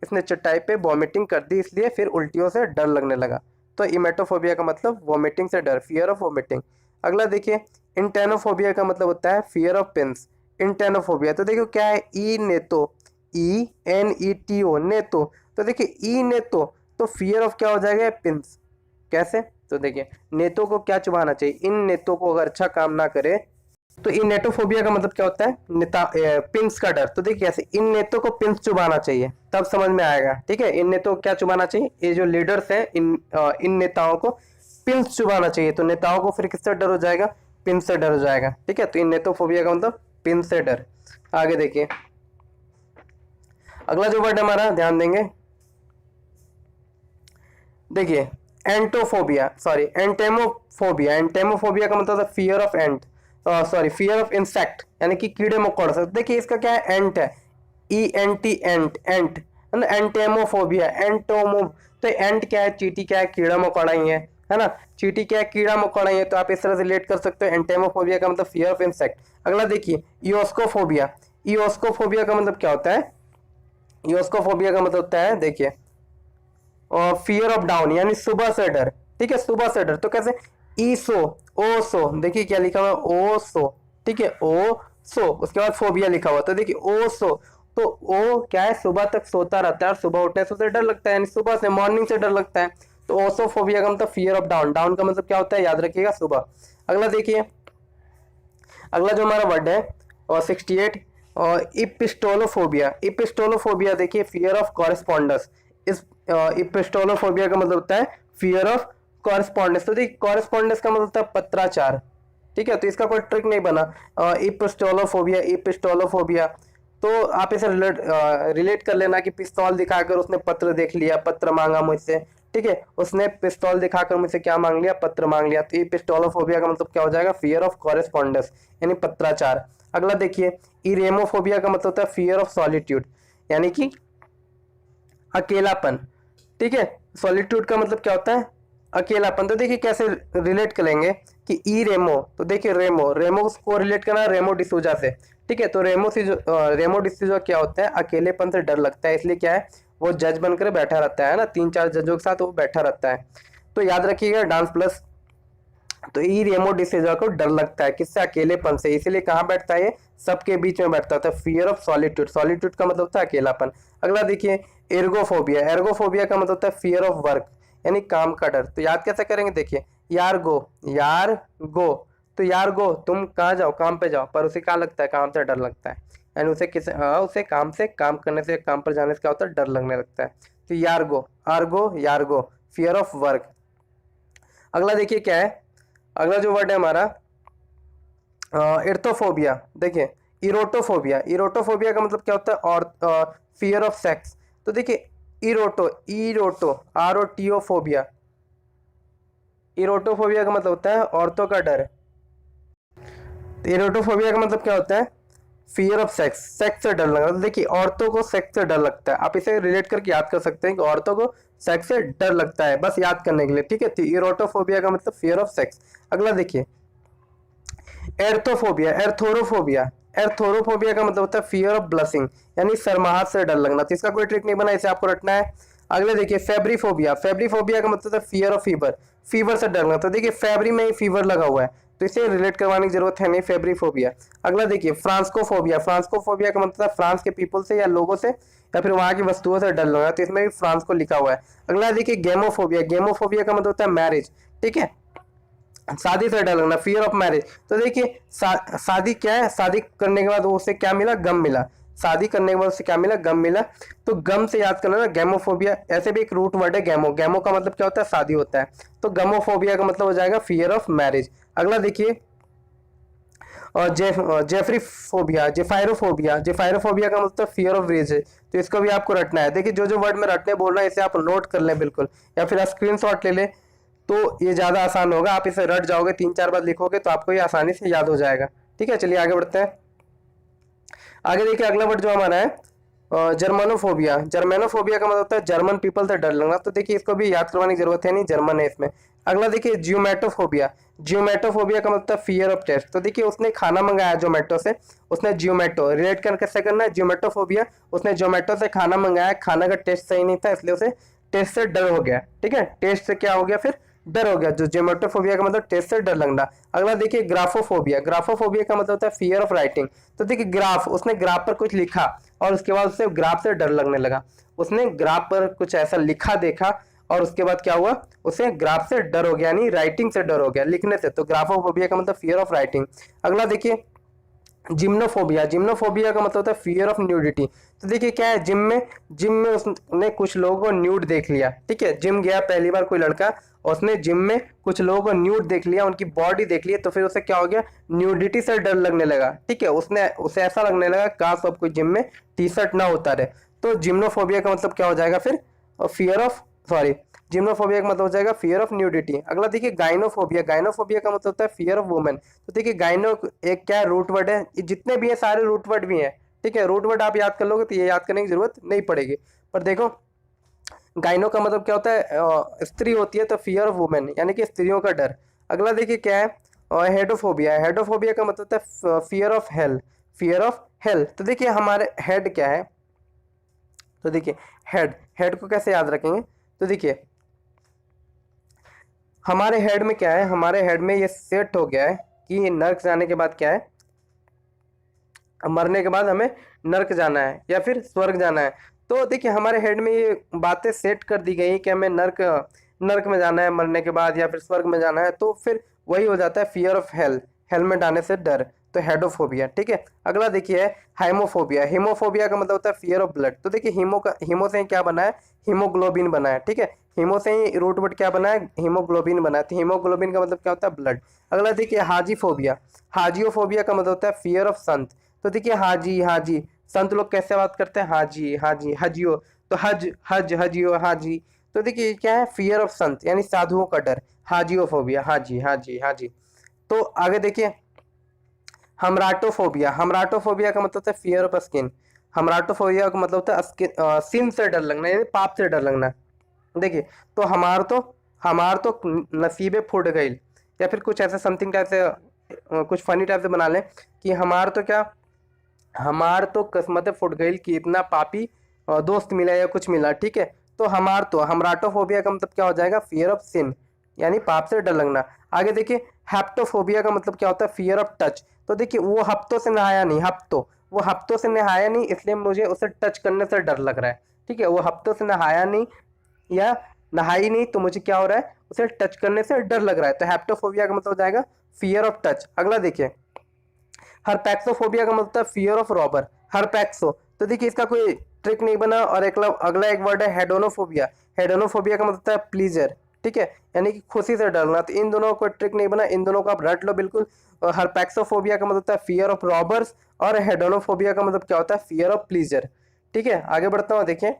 इसने चटाई पे वॉमिटिंग कर दी, इसलिए फिर उल्टियों से डर लगने लगा। तो इमेटोफोबिया का मतलब वोमिटिंग से डर, फियर ऑफ वोमिटिंग। अगला देखिए इंटेनोफोबिया का मतलब होता है फियर ऑफ पिंस। इंटेनोफोबिया तो देखियो क्या है, ई नेतो, ENETO नेतो। तो देखिए ई नेतो तो फियर ऑफ क्या हो जाएगा, पिंस। कैसे, तो देखिए नेतो को क्या चुभाना चाहिए, इन नेतो को अगर अच्छा काम ना करे तो इन नेटोफोबिया का मतलब क्या होता है, नेता पिंस का डर। तो देखिए ऐसे इन नेतो को पिंस चुभाना चाहिए तब समझ में आएगा। ठीक है, इन नेतो को क्या चुभाना चाहिए, ये जो लीडर्स हैं इन नेताओं को पिंस चुभाना चाहिए। तो नेताओं को फिर किससे डर हो जाएगा, पिंस से डर हो जाएगा। ठीक है, तो इन नेतोफोबिया का मतलब पिंस से डर। आगे देखिए अगला जो वर्ड हमारा ध्यान देंगे, देखिए एंटोफोबिया, सॉरी एंटेमोफोबिया। एंटेमोफोबिया का मतलब fear of ant, sorry fear of insect, यानी कि कीड़े मकोड़े से। देखिए इसका क्या है, एंट है, ENT एंट, एंट है ना। एंटेमोफोबिया, एंटोमो, तो एंट क्या है, चींटी क्या है, कीड़ा मकोड़ा ही है ना। चींटी क्या है, कीड़ा मकोड़ा ही है। तो आप इस तरह से रिलेट कर सकते हो, एंटेमोफोबिया का मतलब फियर ऑफ इंसेक्ट। अगला देखिए ईओस्कोफोबिया। ईओस्कोफोबिया का मतलब क्या होता है, ईओस्कोफोबिया का मतलब होता है देखिए और फियर ऑफ डाउन, यानी सुबह से डर। ठीक है, सुबह से डर। तो कैसे, ईसो, ओ सो, देखिए क्या लिखा हुआ है, ओ सो। ठीक है, ओ सो, उसके बाद फोबिया लिखा हुआ। तो देखिए ओ सो, तो ओ क्या है, सुबह तक सोता रहता है और सुबह उठने से उसे डर लगता है, यानी सुबह से, मॉर्निंग से डर लगता है। तो ओसोफोबिया का मतलब फियर ऑफ डाउन। डाउन का मतलब क्या होता है, याद रखिएगा, सुबह। अगला देखिए, अगला जो हमारा वर्ड है और 68 और इपिस्टोलोफोबिया। इपिस्टोलोफोबिया देखिए फियर ऑफ कॉरेस्पॉन्डेंस। इस इपिस्टोलोफोबिया का मतलब होता है फियर ऑफ कॉरेस्पॉन्डेंस। तो देखिए कॉरेस्पॉन्डेंस का मतलब होता है पत्राचार। ठीक है, तो इसका कोई ट्रिक नहीं बना, इपिस्टोलोफोबिया, इपिस्टोलोफोबिया। तो आप इसे रिलेट कर लेना कि पिस्तौल दिखाकर उसने पत्र देख लिया, पत्र मांगा मुझसे। ठीक है, उसने पिस्तौल दिखाकर मुझसे क्या मांग लिया, पत्र मांग लिया। तो ये पिस्टोलोफोबिया का मतलब क्या हो जाएगा, फियर ऑफ कॉरेस्पॉन्डेंस, यानी पत्राचार। अगला देखिए इरेमोफोबिया का मतलब होता है फियर ऑफ सॉलिट्यूड, यानी कि अकेलापन। ठीक है, सॉलिट्यूड का मतलब क्या होता है, अकेलापन। तो देखिए कैसे रिलेट करेंगे कि ई रेमो, तो देखिए रेमो, रेमो को रिलेट करना रेमो डिसूजा से। ठीक है, तो रेमो डिसूजा क्या होता है, अकेलेपन से डर लगता है, इसलिए क्या है वो जज बनकर बैठा रहता है ना, 3-4 जजों के साथ वो बैठा रहता है। तो याद रखिएगा डांस प्लस। तो ई रेमो डिसूजा को डर लगता है किससे, अकेलेपन से, इसीलिए कहाँ बैठता है ये, सबके बीच में बैठता था। फियर ऑफ सॉलिट्यूड, सॉलिट्यूड का मतलब होता है अकेलापन। अगला देखिए एर्गोफोबिया। एर्गोफोबिया का मतलब होता है फियर ऑफ वर्क, यानी काम का डर। तो याद कैसे करेंगे, देखिए यार गो, यार गो, तो यार गो तुम कहाँ जाओ, काम पे जाओ, पर उसे क्या लगता है, काम से डर लगता है, यानी उसे उसे काम करने से, काम पर जाने से क्या होता है, डर लगने लगता है। तो यार गो, आर्गो, यार गो, फियर ऑफ वर्क। अगला देखिए क्या है, अगला जो वर्ड है हमारा इर्थोफोबिया। देखिए इरोटोफोबिया। इरोटोफोबिया का मतलब क्या होता है, और फियर ऑफ सेक्स। तो देखिए इरोटो, इरोटो, ROTO फोबिया। इरोटोफोबिया का मतलब होता है औरतों का डर। तो इरोटोफोबिया का मतलब क्या होता है, फियर ऑफ सेक्स, सेक्स से डर लगना। तो देखिए औरतों को सेक्स से डर लगता है, आप इसे रिलेट करके याद कर सकते हैं कि औरतों को सेक्स से डर लगता है, बस याद करने के लिए। ठीक है, तो इरोटोफोबिया का मतलब फियर ऑफ सेक्स। अगला देखिए एर्थोफोबिया, एर्थोरोफोबिया। एर्थोरोफोबिया का मतलब होता है फियर ऑफ ब्लशिंग, यानी शर्माहट से डर लगना। तो इसका कोई ट्रिक नहीं बना, इसे आपको रटना है। अगले देखिए फेब्रिफोबिया। फेब्रिफोबिया का मतलब होता है फियर ऑफ फीवर, फीवर से डरना। तो देखिए फेब्री में ही फीवर लगा हुआ है, तो इसे रिलेट करवाने की जरूरत है नहीं, फेब्रिफोबिया। अगला देखिए फ्रांसकोफोबिया। फ्रांसकोफोबिया का मतलब है फ्रांस के पीपल से या लोगों से या फिर वहां की वस्तुओं से डर लगना, तो इसमें भी फ्रांस को लिखा हुआ है। अगला देखिए गेमोफोबिया। गेमोफोबिया का मतलब होता है मैरिज। ठीक है, शादी से डर लगना, फियर ऑफ मैरिज। तो देखिए शादी क्या है, शादी करने के बाद उसे क्या मिला, गम मिला। शादी करने के बाद उसे क्या मिला, गम मिला। तो गम से याद करना ना, गैमोफोबिया। ऐसे भी एक रूट वर्ड है गैमो, गैमो का मतलब क्या होता है, शादी होता है। तो गमोफोबिया का मतलब हो जाएगा फियर ऑफ मैरिज। अगला देखिए और जेफरीफोबिया, जेफायरोफोबिया। जेफायरोफोबिया का मतलब फियर ऑफ रेज है, तो इसको भी आपको रटना है। देखिए जो जो वर्ड में रटने बोल रहा है इसे आप नोट कर लें बिल्कुल, या फिर स्क्रीनशॉट ले लें, तो ये ज़्यादा आसान होगा। आप इसे रट जाओगे, 3-4 बार लिखोगे तो आपको ये आसानी से याद हो जाएगा। ठीक है, चलिए आगे बढ़ते हैं। आगे देखिए अगला वर्ड जो हमारा है जर्मनोफोबिया। जर्मनोफोबिया का मतलब होता है जर्मन पीपल से डर लगना। तो देखिए इसको भी याद करवाने की जरूरत है नहीं, जर्मन है इसमें। अगला देखिए जियोमेटोफोबिया। जियोमेटोफोबिया का मतलब फियर ऑफ टेस्ट। तो देखिए उसने खाना मंगाया जोमेटो से, उसने जियोमेटो रिलेट कर कैसे करना है, जियोमेटोफोबिया, उसने जोमेटो से खाना मंगाया, खाना का टेस्ट सही नहीं था इसलिए उसे टेस्ट से डर हो गया, ठीक है, टेस्ट से क्या हो गया फिर डर हो गया। जो जेमेटोफोबिया का मतलब टेस्ट से डर लगना। अगला देखिए ग्राफोफोबिया। ग्राफोफोबिया का मतलब होता है फियर ऑफ राइटिंग। तो देखिए ग्राफ, उसने ग्राफ पर कुछ लिखा और उसके बाद उसे ग्राफ से डर लगने लगा। उसने ग्राफ पर कुछ ऐसा लिखा देखा और उसके बाद क्या हुआ, उसे ग्राफ से डर हो गया, यानी राइटिंग से डर हो गया, लिखने से। तो ग्राफोफोबिया का मतलब फियर ऑफ राइटिंग। अगला देखिए जिम्नोफोबिया। जिम्नोफोबिया का मतलब होता है फियर ऑफ न्यूडिटी। तो देखिए क्या है, जिम में उसने कुछ लोगों को न्यूड देख लिया, ठीक है, जिम गया पहली बार कोई लड़का और उसने जिम में कुछ लोगों को न्यूड देख लिया, उनकी बॉडी देख ली, तो फिर उसे क्या हो गया, न्यूडिटी से डर लगने लगा, ठीक है, उसे ऐसा लगने लगा काश अब कोई जिम में टी शर्ट ना उतारे। तो जिम्नोफोबिया का मतलब क्या हो जाएगा फिर, फियर ऑफ, सॉरी, जिम्नोफोबिया का मतलब हो जाएगा फियर ऑफ न्यूडिटी। अगला देखिए गाइनोफोबिया। गाइनोफोबिया का मतलब होता है फियर ऑफ वुमेन। तो देखिए गाइनो एक क्या रूट वर्ड है, ये जितने भी है सारे रूट वर्ड भी हैं, ठीक है, रूट वर्ड आप याद कर लोगे तो ये याद करने की जरूरत नहीं पड़ेगी। पर देखो गाइनो का मतलब क्या होता है, स्त्री होती है तो फियर ऑफ वुमेन, यानी कि स्त्रियों का डर। अगला देखिए क्या है, हेडोफोबिया। हेडोफोबिया का मतलब होता है fear of hell, fear of hell. तो देखिए हमारे हेड क्या है, तो देखिए हेड, हेड को कैसे याद रखेंगे, तो देखिए हमारे हेड में क्या है, हमारे हेड में ये सेट हो गया है कि नर्क जाने के बाद क्या है, मरने के बाद हमें नर्क जाना है या फिर स्वर्ग जाना है। तो देखिए हमारे हेड में ये बातें सेट कर दी गई हैं कि हमें नर्क नर्क में जाना है मरने के बाद या फिर स्वर्ग में जाना है। तो फिर वही हो जाता है फियर ऑफ हेल, हेल में जाने से डर। तो हेडोफोबिया, ठीक है। अगला देखिए हाइमोफोबिया। हीमोफोबिया का मतलब होता है फियर ऑफ ब्लड। तो देखिए हीमो से क्या बना है, हीमोग्लोबिन बना है, ठीक है, हीमो से ही रूट वर्ड क्या बना है, हीमोग्लोबिन बना है। तो हीमोग्लोबिन का मतलब क्या होता है, ब्लड। अगला देखिए हाजीफोबिया। हाजियोफोबिया का मतलब होता है फियर ऑफ संत। तो देखिए हाजी, हाजी, संत लोग कैसे बात करते हैं, हाजी, हाजी, हजियो। तो हज, हज, हजियो, हाजी। तो देखिए क्या है, फियर ऑफ संत, यानी साधुओं का डर। हाजियोफोबिया, हाजी, हाजी, हाजी। तो आगे देखिए हमराटोफोबिया। हमराटोफोबिया का मतलब होता है फियर ऑफ स्किन। हमराटोफोबिया का मतलब होता है स्किन, सिन से डर लगना, यानी पाप से डर लगना। देखिए तो हमार तो नसीबे फूट गई, या फिर कुछ ऐसे समथिंग टाइप से, कुछ फनी टाइप से बना लें कि हमार तो क्या, हमार तो किस्मत फुट गई कि इतना पापी दोस्त मिला या कुछ मिला, ठीक है। तो हमराटोफोबिया का मतलब क्या हो जाएगा, फियर ऑफ सिन, यानी पाप से डर लगना। आगे देखिए हेप्टोफोबिया का मतलब क्या होता है, फियर ऑफ टच। तो देखिए वो हफ्तों से नहाया नहीं, वो हफ्तों से नहाया नहीं, इसलिए मुझे उसे टच करने से डर लग रहा है, ठीक है, वो हफ्तों से नहाया नहीं या नहाई नहीं, तो मुझे क्या हो रहा है, उसे टच करने से डर लग रहा है। तो हेप्टोफोबिया का मतलब हो जाएगा फियर ऑफ टच। अगला देखिए हरपैक्सोफोबिया का मतलब फियर ऑफ रॉबर। हरपैक्सो, तो देखिए इसका कोई ट्रिक नहीं बना। और अगला एक वर्ड है हेडोनोफोबिया। हेडोनोफोबिया का मतलब है प्लीजर, ठीक है, यानी कि खुशी से डरना। तो इन दोनों को ट्रिक नहीं बना, इन दोनों को आप रट लो बिल्कुल। हरपैक्सोफोबिया का मतलब है फियर ऑफ रॉबर्स और हेडोनोफोबिया का मतलब क्या होता है, फियर ऑफ प्लीजर, ठीक है। आगे बढ़ता हूँ, देखिए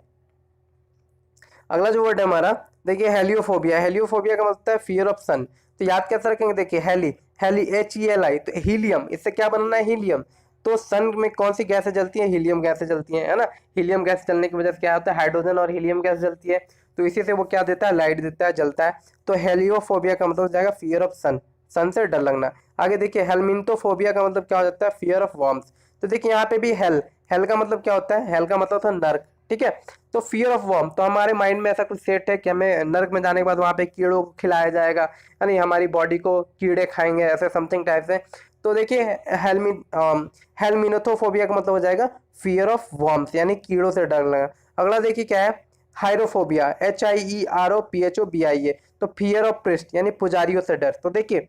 अगला जो वर्ड है हमारा, देखिए हेलियोफोबिया। हेलियोफोबिया का मतलब होता है फियर ऑफ सन। तो याद कैसे रखेंगे, देखिए हेली, हेली HELI, तो हीलियम, इससे क्या बनना है, हीलियम। तो सन में कौन सी गैसें जलती हैं, हीलियम गैसें जलती हैं, है ना। हीलियम गैस जलने की वजह से क्या होता है, हाइड्रोजन और हीलियम गैस जलती है, तो इसी से वो क्या देता है, लाइट देता है, जलता है। तो हेलियोफोबिया का मतलब हो जाएगा फियर ऑफ सन, सन से डर लगना। आगे देखिए हेलमिंटोफोबिया का मतलब क्या हो जाता है, फियर ऑफ वॉर्म्स। तो देखिए यहाँ पे भी हेल, हेल का मतलब क्या होता है, हेल का मतलब होता है नर्क, ठीक है। तो फियर ऑफ वर्म, तो हमारे माइंड में ऐसा कुछ सेट है कि हमें नर्क में जाने के बाद वहाँ पे कीड़ों को खिलाया जाएगा, यानी हमारी बॉडी को कीड़े खाएंगे, ऐसे समथिंग टाइप से। तो देखिए हेलमिनोथोफोबिया का मतलब हो जाएगा फियर ऑफ वर्म्स, यानी कीड़ों से डर लगा। अगला देखिए क्या है, हायरोफोबिया। HIEROPHOBIA। तो फियर ऑफ प्रिस्ट, यानी पुजारियों से डर। तो देखिए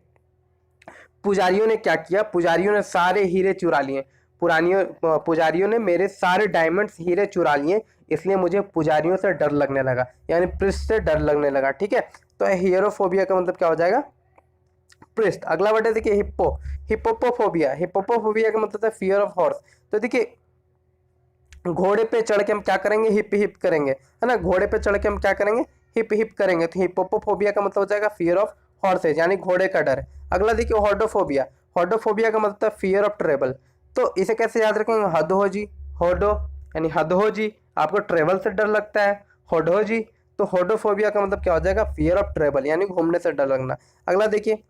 पुजारियों ने क्या किया, पुजारियों ने सारे हीरे चुरा लिए, पुजारियों ने मेरे सारे डायमंड्स हीरे चुरा लिए, इसलिए मुझे पुजारियों से डर लगने लगा, यानी पृष्ठ से डर लगने लगा, ठीक है। तो हीरोफोबिया का मतलब क्या हो जाएगा, पृष्ठ। अगला वर्ड है देखिए हिप्पोपोफोबिया। हिप्पोपोफोबिया का मतलब है फियर ऑफ हॉर्स। तो देखिए घोड़े पे चढ़ के हम क्या करेंगे, हिप हिप करेंगे, है ना, घोड़े पे चढ़ के हम क्या करेंगे, हिप हिप करेंगे। तो हिप्पोपोफोबिया का मतलब हो जाएगा फियर ऑफ हॉर्सेज, यानी घोड़े का डर। अगला देखिए हॉडोफोबिया। हॉडोफोबिया का मतलब है फियर ऑफ ट्रेवल। तो इसे कैसे याद रखेंगे, हद हो जी, होडो, यानी हद हो जी, आपको ट्रेवल से डर लगता है, होडो जी। तो होडोफोबिया का मतलब क्या हो जाएगा, फियर ऑफ ट्रेवल, यानी घूमने से डर लगना। अगला देखिए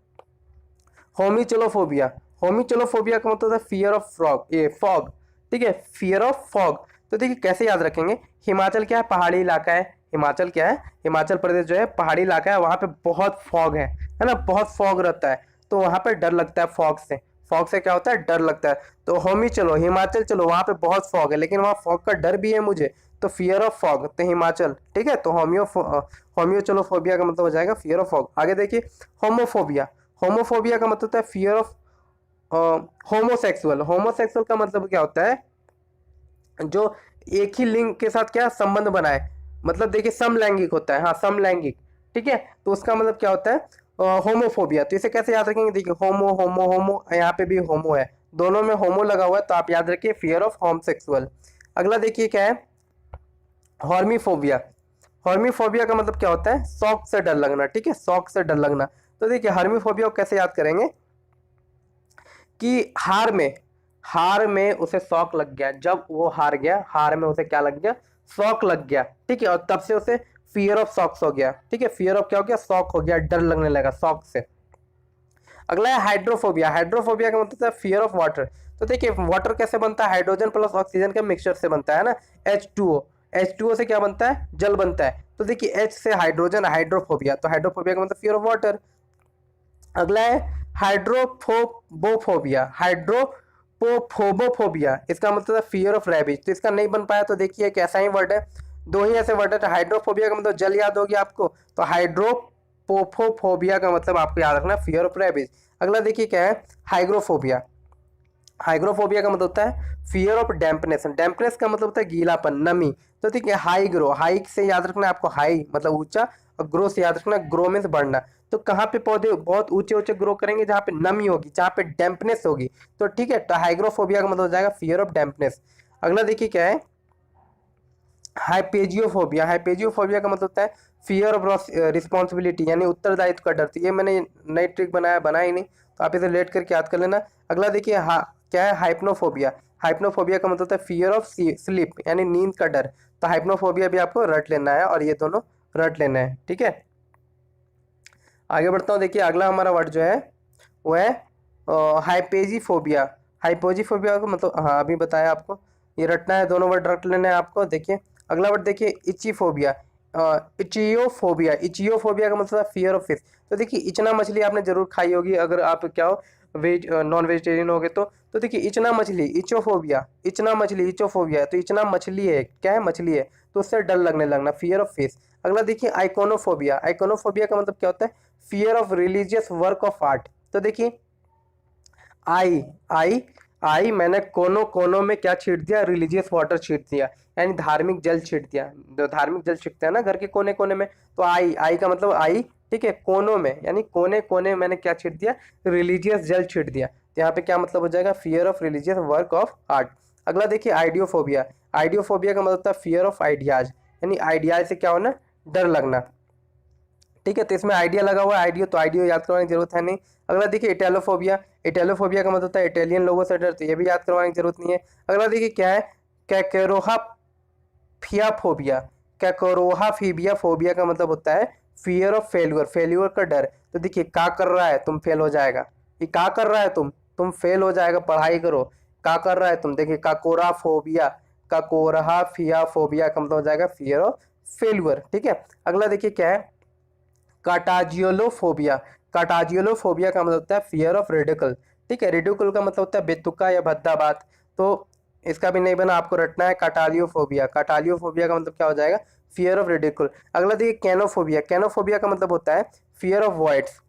होमिचोलोफोबिया। होमिचोलोफोबिया का मतलब है फियर ऑफ फॉग, ठीक है, फियर ऑफ फॉग। तो देखिए कैसे याद रखेंगे, हिमाचल क्या है, पहाड़ी इलाका है, हिमाचल क्या है, हिमाचल प्रदेश जो है पहाड़ी इलाका है, वहाँ पे बहुत फॉग है ना, बहुत फॉग रहता है, तो वहाँ पे डर लगता है फॉग से। फॉग से क्या होता है, डर लगता है। तो होमी चलो, हिमाचल चलो, वहाँ पे बहुत फॉग है, लेकिन वहाँ फॉग का डर भी है मुझे, तो फियर ऑफ फॉग, तो हिमाचल। ठीक है, तो होमियो चलो फोबिया का मतलब हो जाएगा फियर ऑफ फॉग। आगे देखिए, होमोफोबिया। होमोफोबिया का मतलब होता है फियर ऑफ होमोसेक्सुअल। होमोसेक्सुअल का मतलब क्या होता है, जो एक ही लिंग के साथ क्या संबंध बनाए, मतलब देखिए समलैंगिक होता है, हाँ समलैंगिक। ठीक है, तो उसका मतलब क्या होता है होमोफोबिया। तो इसे कैसे याद रखेंगे, देखिए होमो होमो होमो, यहाँ पे भी होमो है, दोनों में होमो लगा हुआ है, तो आप याद रखिए फियर ऑफ होमसेक्सुअल। अगला देखिए क्या है, हॉर्मीफोबिया। हॉर्मीफोबिया का मतलब क्या होता है, शौक से डर लगना। ठीक है, शौक से डर लगना। तो देखिए हॉर्मीफोबिया को कैसे याद करेंगे कि हार में उसे शौक लग गया, जब वो हार गया, हार में उसे क्या लग गया, शौक लग गया। ठीक है, और तब से उसे फियर ऑफ शॉक्स हो गया। ठीक है, फियर ऑफ क्या हो गया, शौक हो गया, डर लगने लगा शौक से। अगला है हाइड्रोफोबिया। हाइड्रोफोबिया का मतलब है फियर ऑफ वाटर। तो देखिए वाटर कैसे बनता है, हाइड्रोजन प्लस ऑक्सीजन के मिक्सचर से बनता है ना, H2O। H2O से क्या बनता है, जल बनता है। तो देखिए H से हाइड्रोजन, हाइड्रोफोबिया, तो हाइड्रोफोबिया का मतलब फियर ऑफ वाटर। अगला है हाइड्रोफोबोफोबिया। हाइड्रोफोबोफोबिया इसका मतलब है फियर ऑफ रैबिज। तो इसका नहीं बन पाया, तो देखिए एक ऐसा ही वर्ड है, दो ही ऐसे वर्ड है। तो हाइड्रोफोबिया का मतलब जल याद होगी आपको, तो हाइड्रोपोफोबिया का मतलब आपको याद रखना फियर ऑफ रैबिज। अगला देखिए क्या है, हाइग्रोफोबिया। हाइग्रोफोबिया का मतलब होता है फियर ऑफ डैम्पनेस। डैम्पनेस का मतलब होता है गीलापन, नमी। तो ठीक है, हाई ग्रो, हाई से याद रखना आपको हाई मतलब ऊंचा, और ग्रो से याद रखना ग्रो मीन्स बढ़ना। तो कहाँ पे पौधे बहुत ऊंचे ऊंचे ग्रो करेंगे, जहाँ पे नमी होगी, जहाँ पे डैम्पनेस होगी। तो ठीक है, तो हाइग्रोफोबिया का मतलब हो जाएगा फियर ऑफ डैम्पनेस। अगला देखिए क्या है, हाइपेजियोफोबिया। हाइपेजियोफोबिया का मतलब होता है फियर ऑफ रिस्पॉन्सिबिलिटी, यानी उत्तरदायित्व का डर। तो ये मैंने नई ट्रिक बना ही नहीं, तो आप इसे लेट करके याद कर लेना। अगला देखिए क्या है, हाइप्नोफोबिया। हाइप्नोफोबिया का मतलब होता है फियर ऑफ स्लीप, यानी नींद का डर। तो हाइप्नोफोबिया भी आपको रट लेना है, और ये दोनों रट लेना है। ठीक है, आगे बढ़ता हूँ। देखिए अगला हमारा वर्ड जो है वो है हाइपेजिफोबिया। हाइपोजिफोबिया का मतलब हाँ अभी बताया आपको, ये रटना है, दोनों वर्ड रट लेना है आपको। देखिए अगला वर्ड देखिए इचीफोबिया। इचियोफोबिया। इचियोफोबिया का मतलब फियर ऑफ फिश। तो देखिए इचना मछली आपने जरूर खाई होगी, अगर आप क्या हो वेज नॉन वेजिटेरियन हो गए तो देखिए इचना मछली, इचोफोबिया, इचना मछली इचोफोबिया है, तो इचना मछली है, क्या है, मछली है, तो उससे डर लगने लगना, फियर ऑफ फिश। अगला देखिए आइकोनोफोबिया। आइकोनोफोबिया का मतलब क्या होता है fear of religious work of art. तो देखिए आई आई आई मैंने कोनों कोनों में क्या छीट दिया, रिलीजियस वाटर छीट दिया, यानी धार्मिक जल छीट दिया। जो धार्मिक जल छिड़कते हैं ना घर के कोने कोने में, तो आई आई का मतलब आई। ठीक है, कोनों में यानी कोने कोने मैंने क्या छीट दिया, रिलीजियस जल छीट दिया। तो यहाँ पे क्या मतलब हो जाएगा, fear of religious work of art. अगला देखिए आइडियोफोबिया। आइडियोफोबिया का मतलब होता है फियर ऑफ आइडियाज, यानी आइडियाज से क्या होना, डर लगना। ठीक है, तो इसमें आइडिया लगा हुआ है, आइडियो, तो आइडियो याद करवाने की जरूरत है नहीं। अगला देखिए इटालोफोबिया। इटालोफोबिया का मतलब होता है इटालियन लोगों से डर, तो ये भी याद करवाने की जरूरत नहीं है। अगला देखिए क्या है, कैकेरोहा फियाफोबिया। कैकोरोहा फीबिया फोबिया का मतलब होता है फियर ऑफ फेल्यूर, फेल्यूर का डर। तो देखिए का कर रहा है, तुम फेल हो जाएगा, ये का कर रहा है, तुम फेल हो जाएगा, पढ़ाई करो, का कर रहा है तुम। देखिए काकोरा फोबिया, काकोरहा फिया फोबिया का मतलब हो जाएगा फियर ऑफ फेल्यूर। ठीक है, अगला देखिए क्या है, काटाजियोलोफोबिया। काटाजियोलोफोबिया का मतलब होता है फियर ऑफ रेडिकल। ठीक है, रेडिकल का मतलब होता है बेतुका या भद्दा बात, तो इसका भी नहीं बना, आपको रटना है काटालियोफोबिया। काटालियोफोबिया का मतलब क्या हो जाएगा, फियर ऑफ रेडिकल। अगला देखिए कैनोफोबिया। कैनोफोबिया का मतलब होता है फियर ऑफ वॉइड्स।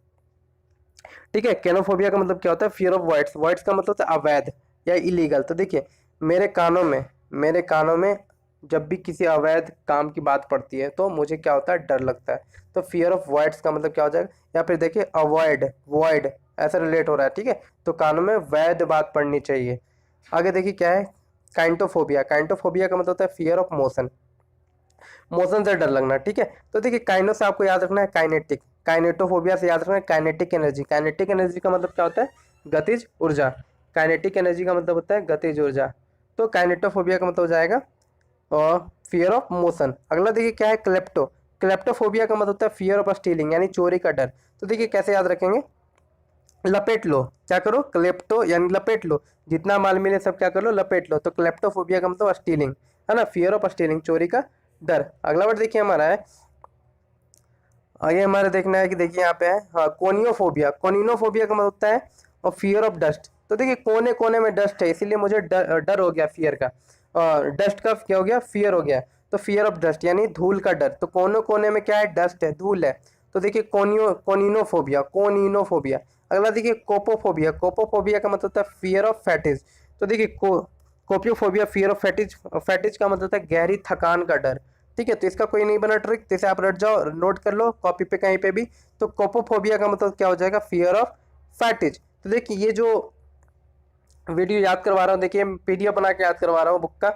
ठीक है, कैनोफोबिया का मतलब क्या होता है, फियर ऑफ वॉइड्स। वॉइड्स का मतलब होता है अवैध या इलीगल। तो देखिए मेरे कानों में जब भी किसी अवैध काम की बात पड़ती है तो मुझे क्या होता है, डर लगता है। तो फियर ऑफ वॉइड्स का मतलब क्या हो जाएगा, या फिर देखिए अवॉइड, वॉइड ऐसा रिलेट हो रहा है। ठीक है, तो कानों में वैध बात पड़नी चाहिए। आगे देखिए क्या है, काइंटोफोबिया। काइंटोफोबिया का मतलब होता है फियर ऑफ मोशन, मोशन से डर लगना। ठीक है, तो देखिए काइनो से आपको याद रखना है काइनेटिक, काइनेटोफोबिया से याद रखना है काइनेटिक एनर्जी। काइनेटिक एनर्जी का मतलब क्या होता है, गतिज ऊर्जा। काइनेटिक एनर्जी का मतलब होता है गतिज ऊर्जा। तो काइनेटोफोबिया का मतलब हो जाएगा और फियर ऑफ मोशन। अगला देखिए क्या है, क्लेप्टो। क्लेप्टोफोबिया का मतलब होता है फियर ऑफ स्टीलिंग, यानी चोरी का डर। तो देखिए कैसे याद रखेंगे, लपेट लो, क्या करो, क्लेप्टो यानी लपेट लो, जितना माल मिले सब क्या कर लो, लपेट लो। तो क्लेप्टोफोबिया का मतलब स्टीलिंग है ना, फियर ऑफ स्टीलिंग, चोरी का डर। अगला वर्ड देखिए हमारा है, आगे हमारा देखना है कि देखिए यहाँ पे है, हाँ, कोनियोफोबिया। कोनिनोफोबिया का मतलब होता है और फियर ऑफ डस्ट। तो देखिए कोने कोने में डस्ट है, इसीलिए मुझे डर डर हो गया फियर का, और डस्ट का क्या हो गया, फियर हो गया। तो फियर ऑफ डस्ट यानी धूल का डर। तो कोने कोने में क्या है, डस्ट है, धूल है। तो देखिए कोनिनोफोबिया, कोनिनोफोबिया। अगला देखिए कोपोफोबिया। कोपोफोबिया का मतलब होता है फियर ऑफ फैटिज। तो देखिए कोपियोफोबिया, फियर ऑफ फैटिज। फैटिज का मतलब होता है गहरी थकान का डर। ठीक है, तो इसका कोई नहीं बना ट्रिक, तो इसे आप रट जाओ, नोट कर लो कॉपी पे कहीं पे भी। तो कोपोफोबिया का मतलब क्या हो जाएगा, फियर ऑफ फैटिज। तो देखिए ये जो वीडियो याद करवा रहा हूँ, देखिए पीडीएफ बना के याद करवा रहा हूँ बुक का।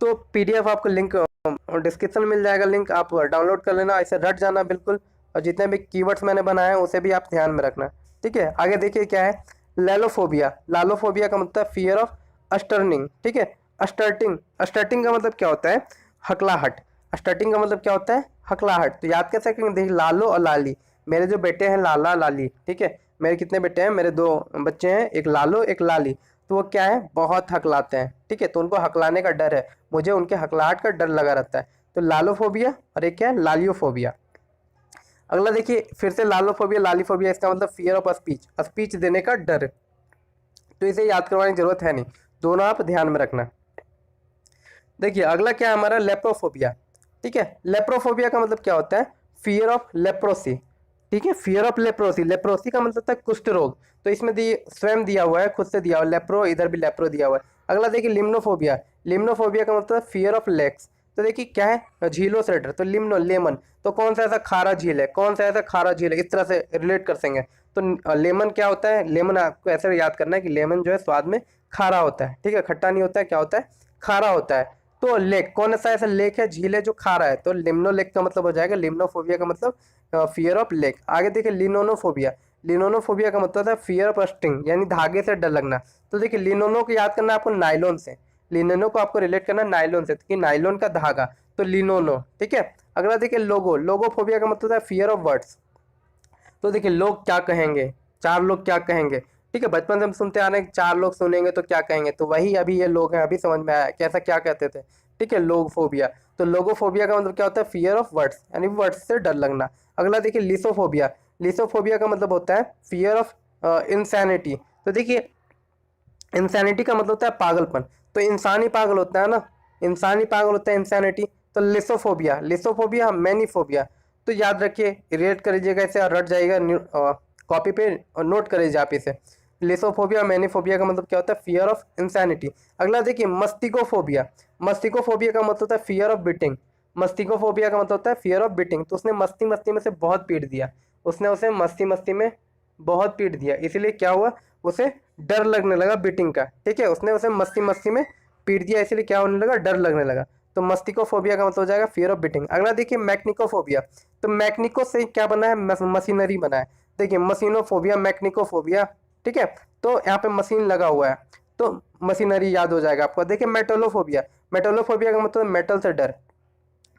तो पीडीएफ आपको लिंक डिस्क्रिप्शन में मिल जाएगा, लिंक आप डाउनलोड कर लेना, ऐसे रट जाना बिल्कुल। और जितने भी कीवर्ड्स मैंने बनाए हैं उसे भी आप ध्यान में रखना। ठीक है, आगे देखिए क्या है, लैलोफोबिया। लालोफोबिया का मतलब फियर ऑफ अस्टर्निंग। ठीक है, अस्टर्टिंग। अस्टर्टिंग का मतलब क्या होता है, हकलाहट। स्टार्टिंग का मतलब क्या होता है, हकलाहट। तो याद कैसे करेंगे, देखिए लालो और लाली, मेरे जो बेटे हैं लाला लाली। ठीक है, मेरे कितने बेटे हैं, मेरे दो बच्चे हैं, एक लालो एक लाली। तो वो क्या है, बहुत हकलाते हैं। ठीक है, तो उनको हकलाने का डर है, मुझे उनके हकलाहट का डर लगा रहता है। तो लालोफोबिया, और एक क्या है, लालियोफोबिया। अगला देखिए फिर से लालोफोबिया लालीफोबिया, इसका मतलब फियर ऑफ स्पीच, स्पीच देने का डर। तो इसे याद करवाने की जरूरत है नहीं, दोनों आप ध्यान में रखना। देखिए अगला क्या है हमारा, लेप्रोफोबिया। ठीक है, लेप्रोफोबिया का मतलब क्या होता है, फियर ऑफ लेप्रोसी। ठीक है, फियर ऑफ लेप्रोसी। लेप्रोसी का मतलब होता है कुष्ठ रोग। तो इसमें स्वयं दिया हुआ है, खुद से दिया हुआ है लेप्रो, इधर भी लेप्रो दिया हुआ है। अगला देखिए लिम्नोफोबिया। लिम्नोफोबिया का मतलब फियर ऑफ लेक्स। तो देखिए क्या है, झीलों से डर। तो लिम्नो, लेमन, तो कौन सा ऐसा खारा झील है, कौन सा ऐसा खारा झील है, इस तरह से रिलेट कर सकेंगे। तो लेमन क्या होता है, लेमन आपको ऐसे याद करना है कि लेमन जो है स्वाद में खारा होता है। ठीक है, खट्टा नहीं होता है, क्या होता है, खारा होता है। तो लेक, कौन सा ऐसा लेक है, झील है जो खारा है, तो लिम्नो लेक का मतलब हो जाएगा, लिम्नोफोबिया का मतलब फियर ऑफ लेक। आगे देखिए लिनोनोफोबिया। लिनोनोफोबिया का मतलब है फियर ऑफ स्ट्रिंग, यानी धागे से डर लगना। तो देखिए लिनोनो को याद करना है आपको नायलॉन से, लिनोनो को आपको रिलेट करना है नायलॉन से, कि नायलॉन का धागा, तो लिनोनो। ठीक है, अगला देखिए लोगो। लोगोफोबिया का मतलब है फियर ऑफ वर्ड्स। तो देखिए लोग क्या कहेंगे, चार लोग क्या कहेंगे। ठीक है, बचपन से हम सुनते आ रहे हैं, चार लोग सुनेंगे तो क्या कहेंगे, तो वही अभी ये लोग हैं, अभी समझ में आया कैसा क्या कहते थे। ठीक है, लोग फोबिया। तो लोगोफोबिया का मतलब क्या होता है, फियर ऑफ वर्ड्स, यानी वर्ड्स से डर लगना। अगला देखिए लिसोफोबिया। लिसोफोबिया का मतलब होता है फियर ऑफ इंसैनिटी। तो देखिए इंसैनिटी का मतलब होता है पागलपन। तो इंसान ही पागल होता है ना, इंसान ही पागल होता है, इंसैनिटी। तो लिसोफोबिया, लिसोफोबिया, मैनीफोबिया। तो याद रखिए, रिलेट कर लीजिएगा इसे और रट जाएगा, कॉपी पे और नोट कर लीजिए आप इसे। लिसोफोबिया, मैनीफोबिया का मतलब क्या होता है, फियर ऑफ इंसैनिटी। अगला देखिए मस्तिकोफोबिया। मस्तिकोफोबिया का मतलब होता है फियर ऑफ बिटिंग। मस्तिकोफोबिया का मतलब होता है फियर ऑफ बिटिंग। तो उसने मस्ती मस्ती में से बहुत पीट दिया, उसने उसे मस्ती मस्ती में बहुत पीट दिया, इसीलिए क्या हुआ, उसे डर लगने लगा बिटिंग का। ठीक है, उसने उसे मस्ती मस्ती में पीट दिया, इसीलिए क्या होने लगा, डर लगने लगा। तो मस्तिकोफोबिया का मतलब हो जाएगा फियर ऑफ बिटिंग। अगला देखिए मैक्निकोफोबिया। तो मैक्निको से क्या बना है, मशीनरी बना है। देखिए मशीनोफोबिया, मैक्निकोफोबिया। ठीक है, तो यहाँ पे मशीन लगा हुआ है, तो मशीनरी याद हो जाएगा आपको। देखिए मेटलोफोबिया। मेटलोफोबिया का मतलब मेटल से डर,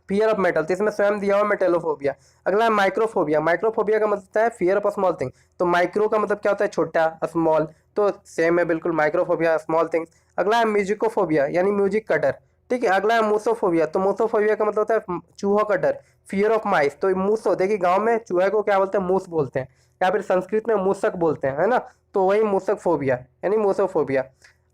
फियर ऑफ मेटल। तो इसमें स्वयं दिया हुआ मेटेलोफोबिया। अगला है माइक्रोफोबिया। माइक्रोफोबिया का मतलब है फियर ऑफ स्मॉल थिंग। तो माइक्रो का मतलब क्या होता है, छोटा, स्मॉल, तो सेम है बिल्कुल, माइक्रोफोबिया स्मॉल थिंग्स। अगला है म्यूजिकोफोबिया, यानी म्यूजिक का डर। ठीक है, अगला है मूसोफोबिया। तो मूसोफोबिया का मतलब होता है चूहों का डर, फियर ऑफ माइस। तो मूसो, देखिए गांव में चूहे को क्या बोलते हैं, मूस बोलते हैं, या फिर संस्कृत में मूसक बोलते हैं, है ना। तो वही मूसक फोबिया, यानी मूसोफोबिया।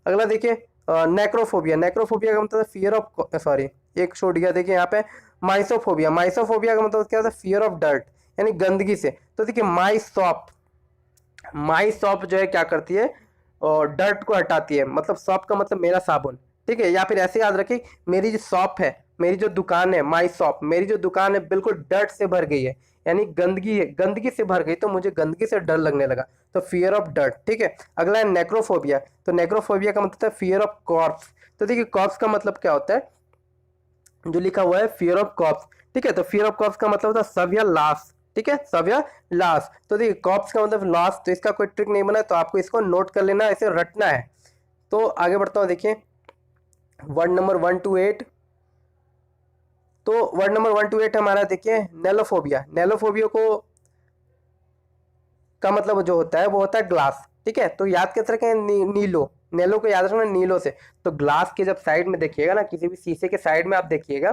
अगला देखिए नेक्रोफोबिया। नेक्रोफोबिया का मतलब फियर ऑफ, सॉरी एक छोड़ गया, देखिए यहाँ पे माइसोफोबिया। माइसोफोबिया का मतलब क्या होता है, फियर ऑफ डर्ट, यानी गंदगी से। तो देखिए माइसॉप, माइसॉप जो है क्या करती है, और डर्ट को हटाती है, मतलब शॉप का मतलब मेरा साबुन। ठीक है, या फिर ऐसे याद रखिए, मेरी जो शॉप है, मेरी जो दुकान है, माई शॉप, मेरी जो दुकान है बिल्कुल डर्ट से भर गई है, यानी गंदगी है, गंदगी से भर गई, तो मुझे गंदगी से डर लगने लगा। तो फियर ऑफ डर्ट। ठीक है, अगला है नेक्रोफोबिया। तो नेक्रोफोबिया का मतलब है फियर ऑफ कॉर्प्स। तो देखिए कॉर्प्स का मतलब क्या होता है, जो लिखा हुआ है फियर ऑफ कॉप्स। ठीक है, तो फियर ऑफ कॉप्स का मतलब होता है शव या लाश। ठीक है, शव या लाश। तो देखिए कॉप्स का मतलब लाश, तो इसका कोई ट्रिक नहीं बना है, तो आपको इसको नोट कर लेना, इसे रटना है। तो आगे बढ़ता हूँ, देखिए वर्ड नंबर 1 to 8। तो वर्ड नंबर 1 to 8 हमारा देखिए नेलोफोबिया। नेलोफोबिया को का मतलब जो होता है वो होता है ग्लास। ठीक है, तो याद कैसे रखें, नीलो, नेलो को याद रखना नीलो से। तो ग्लास के जब साइड में देखिएगा ना, किसी भी शीशे के साइड में आप देखिएगा,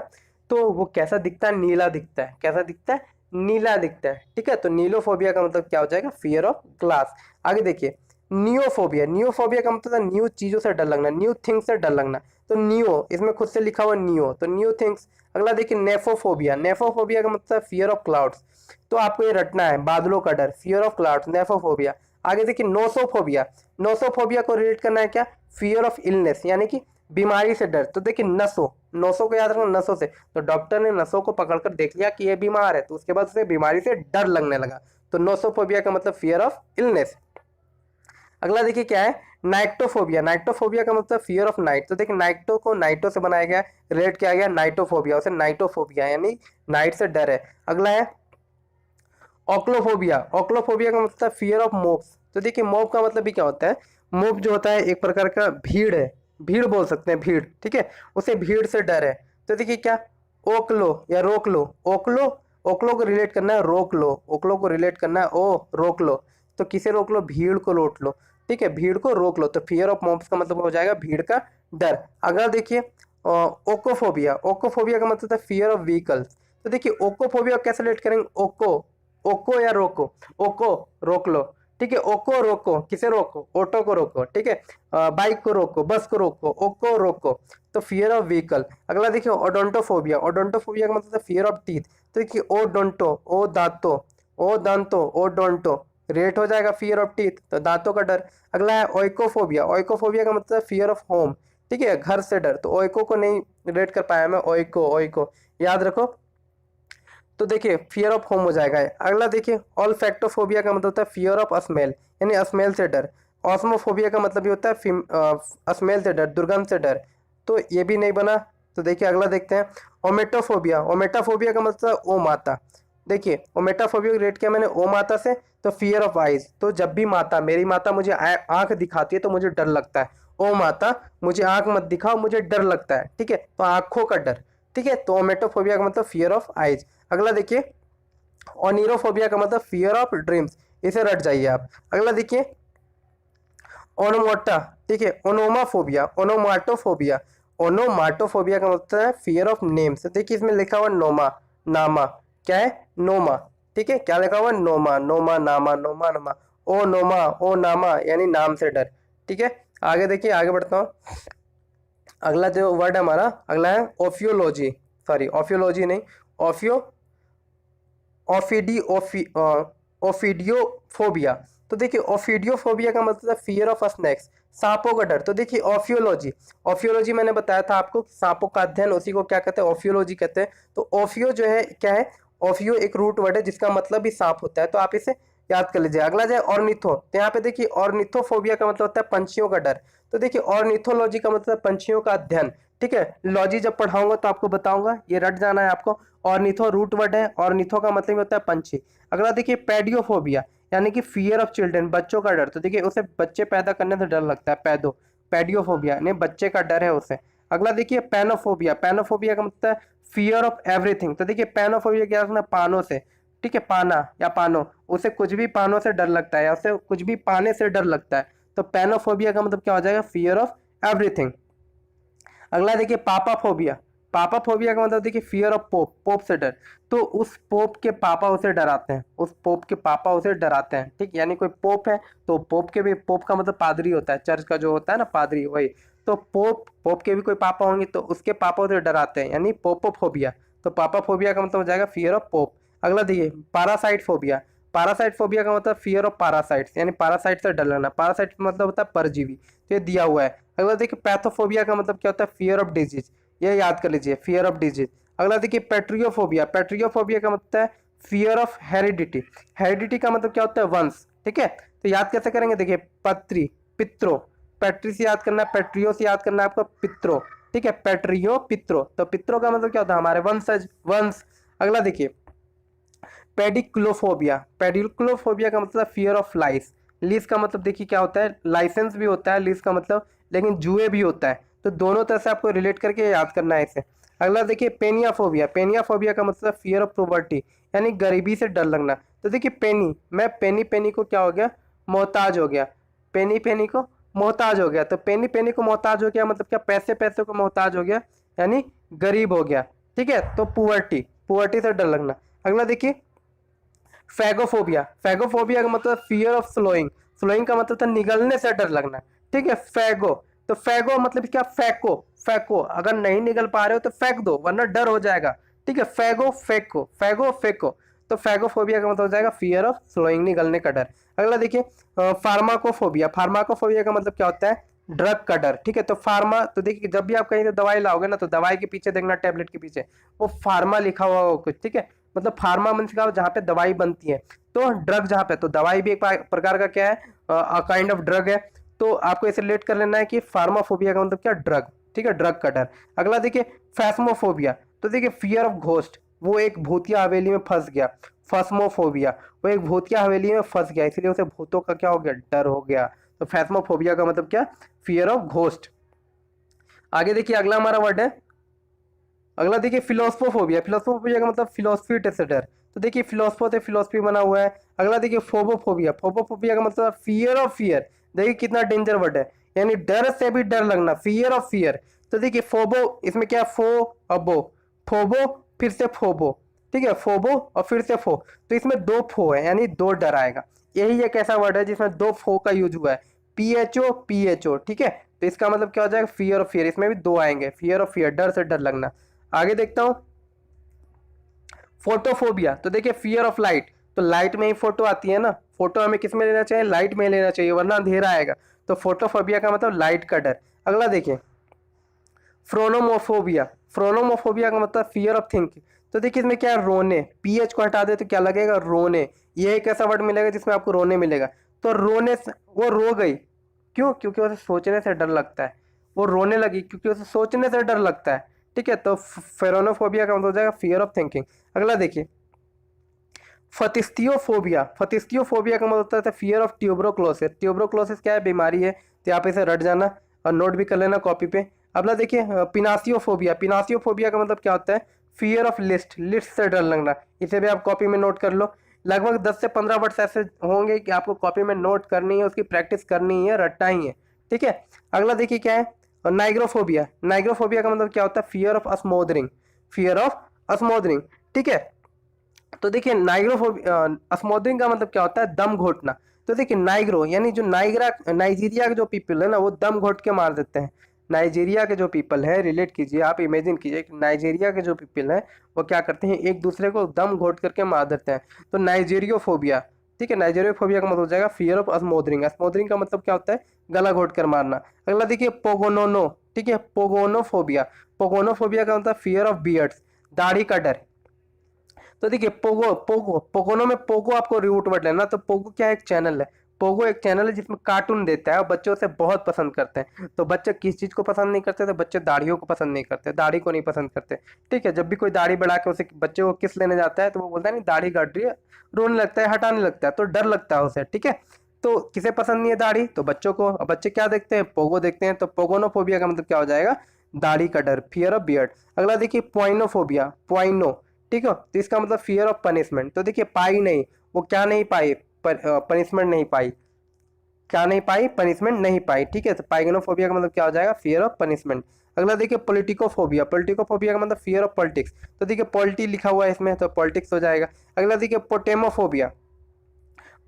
तो वो कैसा दिखता है, नीला दिखता है। कैसा दिखता है, नीला दिखता है। ठीक है, तो नीलोफोबिया का मतलब क्या हो जाएगा, फियर ऑफ ग्लास। आगे देखिए, नियोफोबिया। नियोफोबिया का मतलब न्यू चीजों से डर लगना, न्यू थिंग्स से डर लगना। तो नियो, इसमें खुद से लिखा हुआ नियो, तो न्यू थिंग्स। अगला देखिए, नेफोफोबिया। नेफोफोबिया का मतलब फियर ऑफ क्लाउड्स। तो आपको ये रटना है, बादलों का डर, फियर ऑफ क्लाउड्स, नेफोफोबिया। आगे देखिए, नोसोफोबिया। नोसोफोबिया को रिलेट करना है क्या, फियर ऑफ इलनेस, यानी कि बीमारी से डर। तो देखिए, नसों, नसों को याद रखना, नसों से। तो डॉक्टर ने नसों को पकड़कर देख लिया कि ये बीमार है, तो उसके बाद उसे बीमारी से डर लगने लगा। तो नोसोफोबिया का मतलब फियर ऑफ इलनेस। अगला देखिए क्या है, नाइक्टोफोबिया। नाइक्टोफोबिया का मतलब फियर ऑफ नाइट। तो देखिए, नाइक्टो को नाइटो से बनाया गया, रिलेट किया गया नाइटोफोबिया, उसे नाइटोफोबिया यानी नाइट से डर है। अगला है ऑक्लोफोबिया। ऑक्लोफोबिया का मतलब फियर ऑफ मोब्स। तो देखिए, मोब का मतलब भी क्या होता है, मोब जो होता है एक प्रकार का भीड़ है, भीड़ बोल सकते हैं, भीड़। ठीक है, उसे भीड़ से डर है। तो देखिए क्या, ओकलो या रोक लो। ओकलो, ओकलो को रिलेट करना है रोक लो, ओकलो को रिलेट करना है ओ रोक लो। तो किसे रोक लो, भीड़ को रोक लो। ठीक है, भीड़ को रोक लो। तो फियर ऑफ मॉब्स का मतलब हो जाएगा भीड़ का डर। अगला देखिए, ओकोफोबिया। ओकोफोबिया का मतलब है फियर ऑफ व्हीकल्स। तो देखिए, ओकोफोबिया कैसे रिलेट करेंगे, ओको, ओको या रोको। ओको, रोक लो। ठीक है, ओको रोको, किसे रोको, ऑटो को रोको। ठीक है, बाइक को रोको, बस को रोको, ओको रोको। तो फियर ऑफ व्हीकल। अगला देखिए, ओडोंटोफोबिया। ओडोंटोफोबिया का मतलब फियर ऑफ टीथ। तो देखिए, ओ डोंटो, ओ दांतो, ओ दांतो, ओ डोंटो, रेट हो जाएगा फियर ऑफ टीथ, तो दांतों का डर। अगला है ओइकोफोबिया। ओइकोफोबिया का मतलब फियर ऑफ होम। ठीक है, घर से डर। तो ओइको को नहीं रेट कर पाया मैं, ओइको, ओइको याद रखो। तो देखिए, फियर ऑफ होम हो जाएगा। अगला देखिए, ऑल्फैक्टोफोबिया का मतलब होता है फियर ऑफ स्मेल, यानी स्मेल से डर। ऑस्मोफोबिया का मतलब ये होता है स्मेल से डर, दुर्गंध से डर। तो ये भी नहीं बना। तो देखिए, अगला देखते हैं, ओमेटोफोबिया। ओमेटाफोबिया का मतलब ओ माता। देखिए, ओमेटाफोबिया को रेट किया मैंने ओ माता से, तो फियर ऑफ आइज। तो जब भी माता, मेरी माता मुझे आंख दिखाती है तो मुझे डर लगता है। ओ माता, मुझे आंख मत दिखाओ, मुझे डर लगता है। ठीक है, तो आंखों का डर। ठीक है, तो ओमेटोफोबिया का मतलब फियर ऑफ आइज। अगला देखिए, ओनिरोफोबिया का मतलब फियर ऑफ ड्रीम्स, इसे रट जाइए आप। अगला देखिए, ओनोमोटा। ठीक है, ओनोमाफोबिया, ओनोमाटोफोबिया। ओनोमाटोफोबिया का मतलब है फियर ऑफ नेम्स। देखिए, इसमें लिखा हुआ नोमा, नामा, क्या है, नोमा। ठीक है, क्या लिखा हुआ, नोमा, नोमा, नामा, नोमा, नमा। ओ नोमा, ओ नामा, यानी नाम से डर। ठीक है, आगे देखिए, आगे बढ़ता हूँ। अगला जो वर्ड है हमारा, अगला है ओफियोलॉजी। सॉरी, ओफियोलॉजी नहीं, ओफियो, ओफिडियोफोबिया। तो देखिए, ओफिडियोफोबिया का मतलब फियर ऑफ स्नैक्स, सांपों का डर। तो देखिए, ऑफियोलॉजी, ऑफियोलॉजी मैंने बताया था आपको, सांपों का अध्ययन, उसी को क्या कहते हैं, ऑफियोलॉजी कहते हैं। तो ऑफियो जो है क्या है, ऑफियो एक रूट वर्ड है जिसका मतलब भी सांप होता है, तो आप इसे याद कर लीजिए। अगला जो है ऑर्निथो। तो यहाँ पे देखिए, ऑर्निथोफोबिया का मतलब होता है पंछियों का डर। तो देखिए, ऑर्निथोलॉजी का मतलब पंछियों का अध्ययन। ठीक है, लॉजी जब पढ़ाऊंगा तो आपको बताऊंगा, ये रट जाना है आपको। ऑर्निथो रूट वर्ड है, ऑर्निथो का मतलब होता है पंछी। अगला देखिए, पेडियोफोबिया, यानी कि फियर ऑफ चिल्ड्रन, बच्चों का डर। तो देखिए, उसे बच्चे पैदा करने से डर लगता है, पैदो, पेडियोफोबिया यानी बच्चे का डर है उसे। अगला देखिए, पैनोफोबिया। पैनोफोबिया का मतलब है फियर ऑफ एवरीथिंग। तो देखिए, पैनोफोबिया क्या है, पानों से। ठीक है, पाना या पानो, उसे कुछ भी पानों से डर लगता है, या उसे कुछ भी पाने से डर लगता है। तो पैनोफोबिया का मतलब क्या हो जाएगा, फियर ऑफ एवरीथिंग। अगला देखिए, पापाफोबिया। पापाफोबिया का मतलब देखिए फियर ऑफ पोप, पोप से डर। तो उस पोप के पापा उसे डराते हैं, उस पोप के पापा उसे डराते हैं। ठीक, यानी कोई पोप है तो पोप के भी, पोप का मतलब पादरी होता है, चर्च का जो होता है ना पादरी, वही। तो पोप, पोप के भी कोई पापा होंगे तो उसके पापा उसे डराते हैं, यानी पोपोफोबिया। तो पापाफोबिया का मतलब हो जाएगा फियर ऑफ पोप। अगला देखिए, पारासाइट फोबिया। पारासाइट फोबिया का मतलब फियर ऑफ पैरासाइट्स, यानी पैरासाइट से डर लगना। पैरासाइट मतलब होता है परजीवी, तो ये दिया हुआ है। अगला देखिए, पैथोफोबिया का मतलब क्या होता है, फियर ऑफ डिजीज, ये याद कर लीजिए, फियर ऑफ डिजीज। अगला देखिए, पेट्रियोफोबिया। पेट्रियोफोबिया का मतलब है फियर ऑफ हेरिडिटी। हेरिडिटी का मतलब क्या होता है, वंश। ठीक है, तो याद कैसे करेंगे, देखिए, पत्री, पित्रो, पैट्री से याद करना है, पेट्रियो से याद करना है आपको, पित्रो। ठीक है, पेट्रियो, पित्रो। तो पित्रो का मतलब क्या होता है, हमारे वंशज, वंश। अगला देखिए, पेडिक्लोफोबिया। पेडिक्लोफोबिया का मतलब फियर ऑफ लाइस। लीस का मतलब देखिए क्या होता है, लाइसेंस भी होता है लीस का मतलब, लेकिन जुए भी होता है। तो दोनों तरह से आपको रिलेट करके याद करना है इसे। अगला देखिए, पेनियाफोबिया। पेनियाफोबिया का मतलब फियर ऑफ पॉवर्टी, यानी गरीबी से डर लगना। तो देखिए, पेनी, मैं पेनी, पेनी को क्या हो गया, मोहताज हो गया। पेनी, पेनी को मोहताज हो गया। तो पेनी, पेनी को मोहताज हो गया मतलब क्या, पैसे, पैसे को मोहताज हो गया, यानी गरीब हो गया। ठीक है, तो पुअर्टी, पुअर्टी से डर लगना। अगला देखिए फैगोफोबिया, फैगोफोबिया का मतलब फियर ऑफ फ्लोइंग, फ्लोइंग का मतलब था निगलने से डर लगना। ठीक है, फैगो, तो फैगो मतलब क्या, फेंको, फेंको, अगर नहीं निकल पा रहे हो तो फेंक दो वरना डर हो जाएगा। ठीक है, फैगो फेंको, फैगो फेंको, तो फैगोफोबिया का मतलब हो जाएगा फियर ऑफ फ्लोइंग, निगलने का डर। अगला देखिए फार्माकोफोबिया, फार्माकोफोबिया का मतलब क्या होता है, ड्रग का डर। ठीक है, तो फार्मा, तो देखिए जब भी आप कहीं से दवाई लाओगे ना तो दवाई के पीछे देखना, टैबलेट के पीछे वो फार्मा लिखा हुआ होगा कुछ। ठीक है, मतलब फार्मा मीन्स का जहाँ पे दवाई बनती है, तो ड्रग जहाँ पे, तो दवाई भी एक प्रकार का क्या है, काइंड ऑफ ड्रग है। तो आपको इसे रिलेट कर लेना है कि फार्माफोबिया का मतलब क्या, ड्रग। ठीक है, ड्रग का डर। अगला देखिए फैस्मोफोबिया, तो देखिए फियर ऑफ घोस्ट, वो एक भूतिया हवेली में फंस गया। फस्मोफोबिया, वो एक भूतिया हवेली में फंस गया इसलिए उसे भूतों का क्या हो गया, डर हो गया। तो फैस्मोफोबिया का मतलब क्या, फियर ऑफ घोस्ट। आगे देखिए अगला हमारा वर्ड है, अगला देखिए फिलोसफोफोबिया, फिलोसफोफोबिया का मतलब फिलोसफी से डर। तो देखिए फिलोसफो से फिलोसफी बना हुआ है। अगला देखिए फोबोफोबिया, फोबोफोबिया का मतलब फियर ऑफ फियर। देखिए कितना डेंजर वर्ड है, यानी डर से भी डर लगना, फियर ऑफ फियर। तो देखिए फोबो, इसमें क्या, फो अबो, फोबो फिर से फोबो। ठीक है, फोबो और फिर से फो, तो इसमें दो फो है यानी दो डर आएगा। यही एक ऐसा वर्ड है जिसमें दो फो का यूज हुआ है, पी एच ओ। ठीक है, तो इसका मतलब क्या हो जाएगा, फियर ऑफ फियर, इसमें भी दो आएंगे, फियर ऑफ फियर, डर से डर लगना। आगे देखता हूं फोटोफोबिया, तो देखिए फियर ऑफ लाइट, तो लाइट में ही फोटो आती है ना, फोटो हमें किस में लेना चाहिए, लाइट में लेना चाहिए वरना अंधेरा आएगा। तो फोटोफोबिया का मतलब लाइट का डर। अगला देखिए फ्रोनोमोफोबिया, फ्रोनोमोफोबिया का मतलब फियर ऑफ थिंकिंग। तो देखिए इसमें क्या है, रोने, पीएच को हटा दे तो क्या लगेगा, रोने। ये एक ऐसा वर्ड मिलेगा जिसमें आपको रोने मिलेगा। तो रोने से वो रो गई, क्यों, क्योंकि उसे सोचने से डर लगता है। वो रोने लगी क्योंकि उसे सोचने से डर लगता है। ठीक है, तो फेरोनोफोबिया का मतलब हो जाएगा फियर ऑफ थिंकिंग। अगला देखिए फतिस्तियोफोबिया, फतिस्तियोफोबिया का मतलब होता है फियर ऑफ ट्यूबरोक्लोसिस। ट्यूबरोक्लोसिस क्या है, बीमारी है, तो आप इसे रट जाना और नोट भी कर लेना कॉपी पे। अगला देखिए पिनासियोफोबिया, पिनासियोफोबिया का मतलब क्या होता है, फियर ऑफ लिस्ट, लिस्ट से डर लगना। इसे भी आप कॉपी में नोट कर लो। लगभग 10 से 15 वर्ड्स ऐसे होंगे कि आपको कॉपी में नोट करनी है, उसकी प्रैक्टिस करनी है, रटना ही है। ठीक है, अगला देखिए क्या है, नाइग्रोफोबिया, नाइग्रोफोबिया का मतलब क्या होता है, फियर ऑफ अस्मोदरिंग, फियर ऑफ अस्मोदरिंग। ठीक है, तो देखिए अस्मोदरिंग का मतलब क्या होता है, दम घोटना। तो देखिए नाइग्रो यानी जो नाइजीरिया के जो पीपल है ना, वो दम घोट के मार देते हैं। नाइजीरिया के जो पीपल है, रिलेट कीजिए, आप इमेजिन कीजिए कि नाइजीरिया के जो पीपल हैं वो क्या करते हैं, एक दूसरे को दम घोट करके मार देते हैं। तो नाइजीरियोफोबिया, ठीक है, नाइजीरियोफोबिया का मतलब हो जाएगा फियर ऑफ अस्मोदरिंग। अस्मोदरिंग का मतलब क्या होता है, गला घोट कर मारना। अगला देखिए पोगोनोनो, ठीक है, पोगोनोफोबिया, पोगोनोफोबिया का मतलब फियर ऑफ बियर्ड्स, दाढ़ी का डर। तो देखिए पोगो, पोगोनो में पोगो आपको रूट वर्ड लेना। तो पोगो क्या है, एक चैनल है। पोगो एक चैनल है जिसमें कार्टून देता है और बच्चे उसे बहुत पसंद करते हैं। तो बच्चे किस चीज को पसंद नहीं करते, तो बच्चे दाढ़ियों को पसंद नहीं करते, दाढ़ी को नहीं पसंद करते। ठीक है, जब भी कोई दाढ़ी बढ़ा के उसे बच्चे को किस लेने जाता है तो वो बोलता है नहीं दाढ़ी काट रही है, रोने लगता है, हटाने लगता है, तो डर लगता है उसे। ठीक है, तो किसे पसंद नहीं है दाढ़ी, तो बच्चों को। और बच्चे क्या देखते हैं, पोगो देखते हैं। तो पोगोनोफोबिया का मतलब क्या हो जाएगा, दाढ़ी का डर, फियर ऑफ बियर्ड। अगला देखिए पोइनोफोबिया, पोइनो, ठीक है, तो इसका मतलब फियर ऑफ पनिशमेंट। तो देखिए पाई नहीं, वो क्या नहीं पाई, पनिशमेंट नहीं पाई, क्या नहीं पाई, पनिशमेंट नहीं पाई। ठीक है, तो पाइगनोफोबिया का मतलब क्या हो जाएगा, फियर ऑफ पनिशमेंट। अगला देखिए पॉलिटिकोफोबिया, पॉलिटिकोफोबिया का मतलब फियर ऑफ पॉलिटिक्स। तो देखिए पॉलिटी लिखा हुआ है इसमें, तो पॉलिटिक्स हो जाएगा। अगला देखिए पोटेमोफोबिया,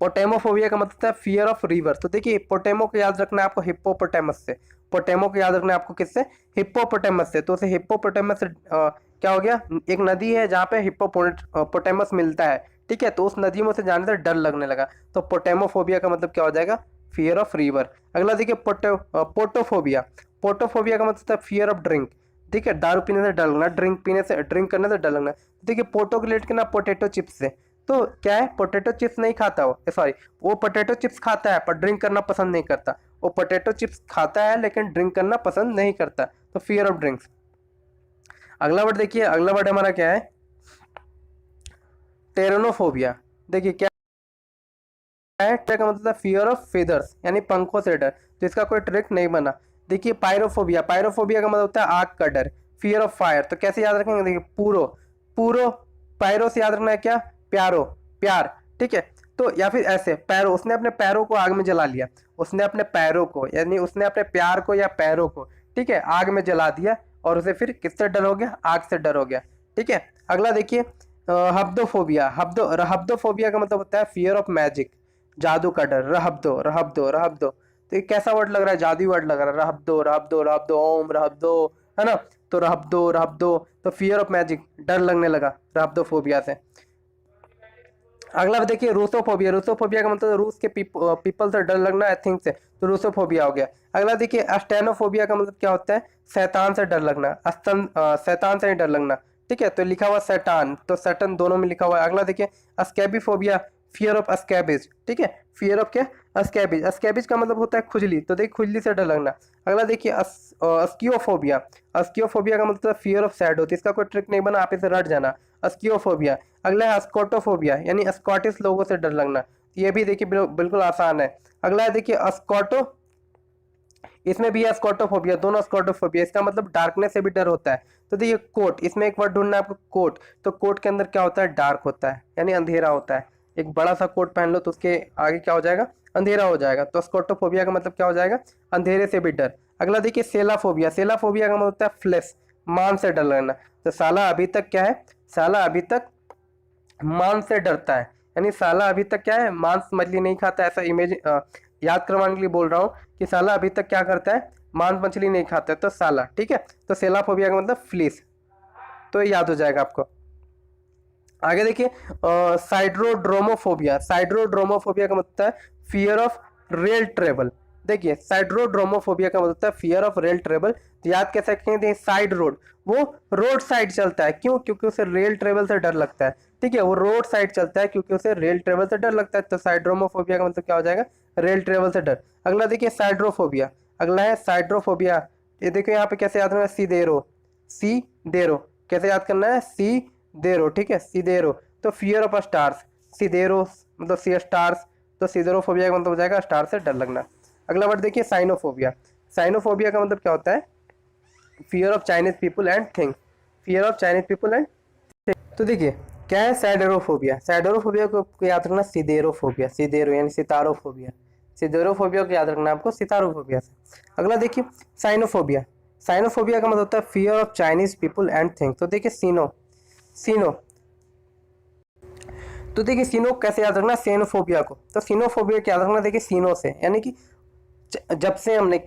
पोटेमोफोबिया का मतलब है फियर ऑफ रिवर। तो देखिए पोटेमो को याद रखना है आपको हिप्पोपोटेमस से, पोटेमो को याद रखना है आपको किससे, हिप्पोपोटेमस से। तो उसे हिप्पोपोटेमस से क्या हो गया, एक नदी है जहाँ पे हिप्पोपोटेमस मिलता है। ठीक है, तो उस नदी में उसे जाने से डर लगने लगा। तो पोटेमोफोबिया का मतलब क्या हो जाएगा, फियर ऑफ रिवर। अगला देखिए पोटोफोबिया, पोटोफोबिया का मतलब फियर ऑफ ड्रिंक। ठीक है, दारू पीने से डर लगना, ड्रिंक करने से डर लगना। देखिए पोटो को रिलेट करना पोटैटो चिप्स से। तो क्या है, पोटैटो चिप्स नहीं खाता, वो सॉरी, वो पोटैटो चिप्स खाता है पर ड्रिंक करना पसंद नहीं करता। वो पोटैटो चिप्स खाता है लेकिन ड्रिंक करना पसंद नहीं करता। तो फियर ऑफ ड्रिंक्स। अगला वर्ड देखिए, अगला वर्ड हमारा क्या है, टेरोनोफोबिया। देखिए क्या है, का मतलब फियर ऑफ फेदर्स यानी पंखों से डर। तो इसका कोई ट्रिक नहीं बना। देखिए पायरोफोबिया, पायरोफोबिया का मतलब होता है आग का डर, फियर ऑफ फायर। तो कैसे याद रखेंगे, देखिए पूरो, पूरो, पायरो से याद रखना है क्या, प्यारो, प्यार। ठीक है, तो या फिर ऐसे पैरों, उसने अपने पैरों को आग में जला लिया, उसने अपने पैरों को यानी उसने अपने प्यार को या पैरों को, ठीक है, आग में जला दिया और उसे फिर किससे डर हो गया, आग से डर हो गया। ठीक है। अगला देखिए हब्दोफोबिया। हब्दोफोबिया का मतलब होता है फियर ऑफ मैजिक, जादू का डर। रहब्दो रहब्दो रहब्दो, तो ये कैसा वर्ड लग रहा है? जादुई वर्ड लग रहा है। रहब्दो रहब्दो रहब्दो ओम रहब्दो, है ना। तो रहब्दो रहब्दो, तो फियर ऑफ मैजिक, डर लगने लगा रहब्दोफोबिया से। अगला देखिए रूसोफोबिया। रूसोफोबिया का मतलब रूस के पीपल से डर लगना, आई थिंक से, तो रूसोफोबिया हो गया। अगला देखिए अस्टेनोफोबिया का मतलब क्या होता है? शैतान से डर लगना। शैतान से नहीं डर लगना, ठीक है। तो लिखा हुआ शैतान, तो सैटन दोनों में लिखा हुआ है। अगला देखिए अस्कैबिफोबिया, फियर ऑफ अस्कैबिज, ठीक है। फियर ऑफ क्या? अस्कैबिज। अस्कैबिज का मतलब होता है खुजली, तो देखिए खुजली से डर लगना। अगला देखिए अस्कियोफोबिया। अस्कियोफोबिया का मतलब फियर ऑफ सैड होती है, इसका कोई ट्रिक नहीं बना, आप इसे रट जाना। अस्कियोफोबिया। अगला है स्कॉटोफोबिया, यानी स्कॉटिश लोगों से डर लगना। ये भी देखिए बिल्कुल आसान है। अगला है देखिए स्कॉटो, इसमें भी है स्कॉटोफोबिया, दोनों स्कॉटोफोबिया, इसका मतलब डार्कनेस से भी डर होता है। तो देखिए कोट, इसमें एक वर्ड ढूंढना है आपको, कोट। तो कोट के अंदर क्या होता है? डार्क होता है, यानी अंधेरा होता है। एक बड़ा सा कोट पहन लो तो उसके आगे क्या हो जाएगा? अंधेरा हो जाएगा। तो स्कॉटोफोबिया का मतलब क्या हो जाएगा? अंधेरे से भी डर। अगला देखिए सेलाफोबिया। सेलाफोबिया का मतलब होता है फ्लेश, मांस से डर लगना। तो साला अभी तक क्या है? साला अभी तक मांस से डरता है, यानी साला अभी तक क्या है? मांस मछली नहीं खाता, ऐसा इमेज याद करवाने के लिए बोल रहा हूँ कि साला अभी तक क्या करता है? मांस मछली नहीं खाता है, तो साला, ठीक है। तो सेलाफोबिया का मतलब फ्लीस, तो ये याद हो जाएगा आपको। आगे देखिए साइड्रोड्रोमोफोबिया। साइड्रोड्रोमोफोबिया का मतलब है फियर ऑफ रेल ट्रेवल। देखिए साइड्रोड्रोमोफोबिया का मतलब होता है फियर ऑफ रेल ट्रेवल। तो याद कैसे रखेंगे? साइड रोड, वो रोड साइड चलता है, क्यों? क्योंकि उसे रेल ट्रेवल से डर लगता है, ठीक है। वो रोड साइड चलता है क्योंकि उसे रेल ट्रेवल से डर लगता है। तो साइड्रोमोफोबिया का मतलब क्या हो जाएगा? रेल ट्रेवल से डर। अगला देखिए साइड्रोफोबिया। अगला है साइड्रोफोबिया। ये देखिए यहाँ पे कैसे याद करना है? सीदेरो, सी देरो, कैसे याद करना है? सी देरो, ठीक है, सीदेरो। तो फियर ऑफ स्टार्स, सीदेरो मतलब सी स्टार्स, तो सीदेरोफोबिया का मतलब हो जाएगा स्टार से डर लगना। अगला वर्ड देखिए साइनोफोबिया। साइनोफोबिया का मतलब क्या होता है? Fear of Chinese people and things, fear of Chinese people and. तो देखिए क्या है? सैडरोफोबिया। सैडरोफोबिया को याद रखना सिदेरोफोबिया, सिदेरो यानी सितारोफोबिया। सिदेरोफोबिया को याद रखना आपको सितारोफोबिया से। अगला देखिए साइनोफोबिया। साइनोफोबिया का मतलब होता है fear of Chinese people and things. तो देखिए सीनो, सीनो, तो देखिए सीनो कैसे याद रखना? सेनोफोबिया को। तो सीनोफोबिया क्या याद रखना? देखिए सीनो से, यानी कि जब से हमने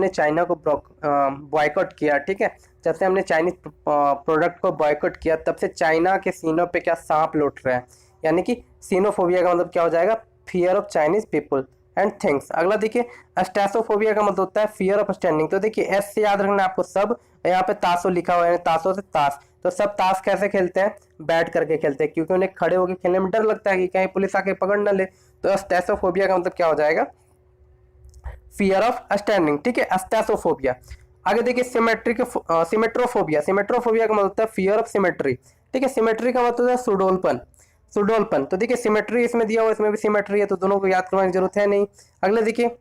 चाइना को बॉयकॉट किया, ठीक है, जब से हमने चाइनीज प्रोडक्ट को बॉयकॉट किया, तब से चाइना के सीनो पे क्या सांप लौट रहे हैं, यानी कि सीनोफोबिया का मतलब क्या हो जाएगा? Fear of Chinese people and things. अगला देखिए स्टैसोफोबिया का मतलब होता है फियर ऑफ स्टैंडिंग। तो देखिए एस से याद रखना आपको सब, यहाँ पे ताशो लिखा हुआ है, ताशो से ताश। तो सब ताश कैसे खेलते हैं? बैठ करके खेलते हैं, क्योंकि उन्हें खड़े होकर खेलने में डर लगता है कि कहीं पुलिस आके पकड़ ना ले। तो स्टैसोफोबिया का मतलब क्या हो जाएगा? फियर ऑफ स्टैंडिंग, ठीक है, अस्टैसोफोबिया। आगे देखिए सिमेट्रोफोबिया। सिमेट्रोफोबिया का मतलब होता है फियर ऑफ सिमेट्री, ठीक है। सिमेट्री का मतलब है सुडोलपन, सुडोलपन। तो देखिए सिमेट्री इसमें दिया हुआ, इसमें भी सिमेट्री है, तो दोनों को याद करवाने की जरूरत है नहीं। अगले देखिए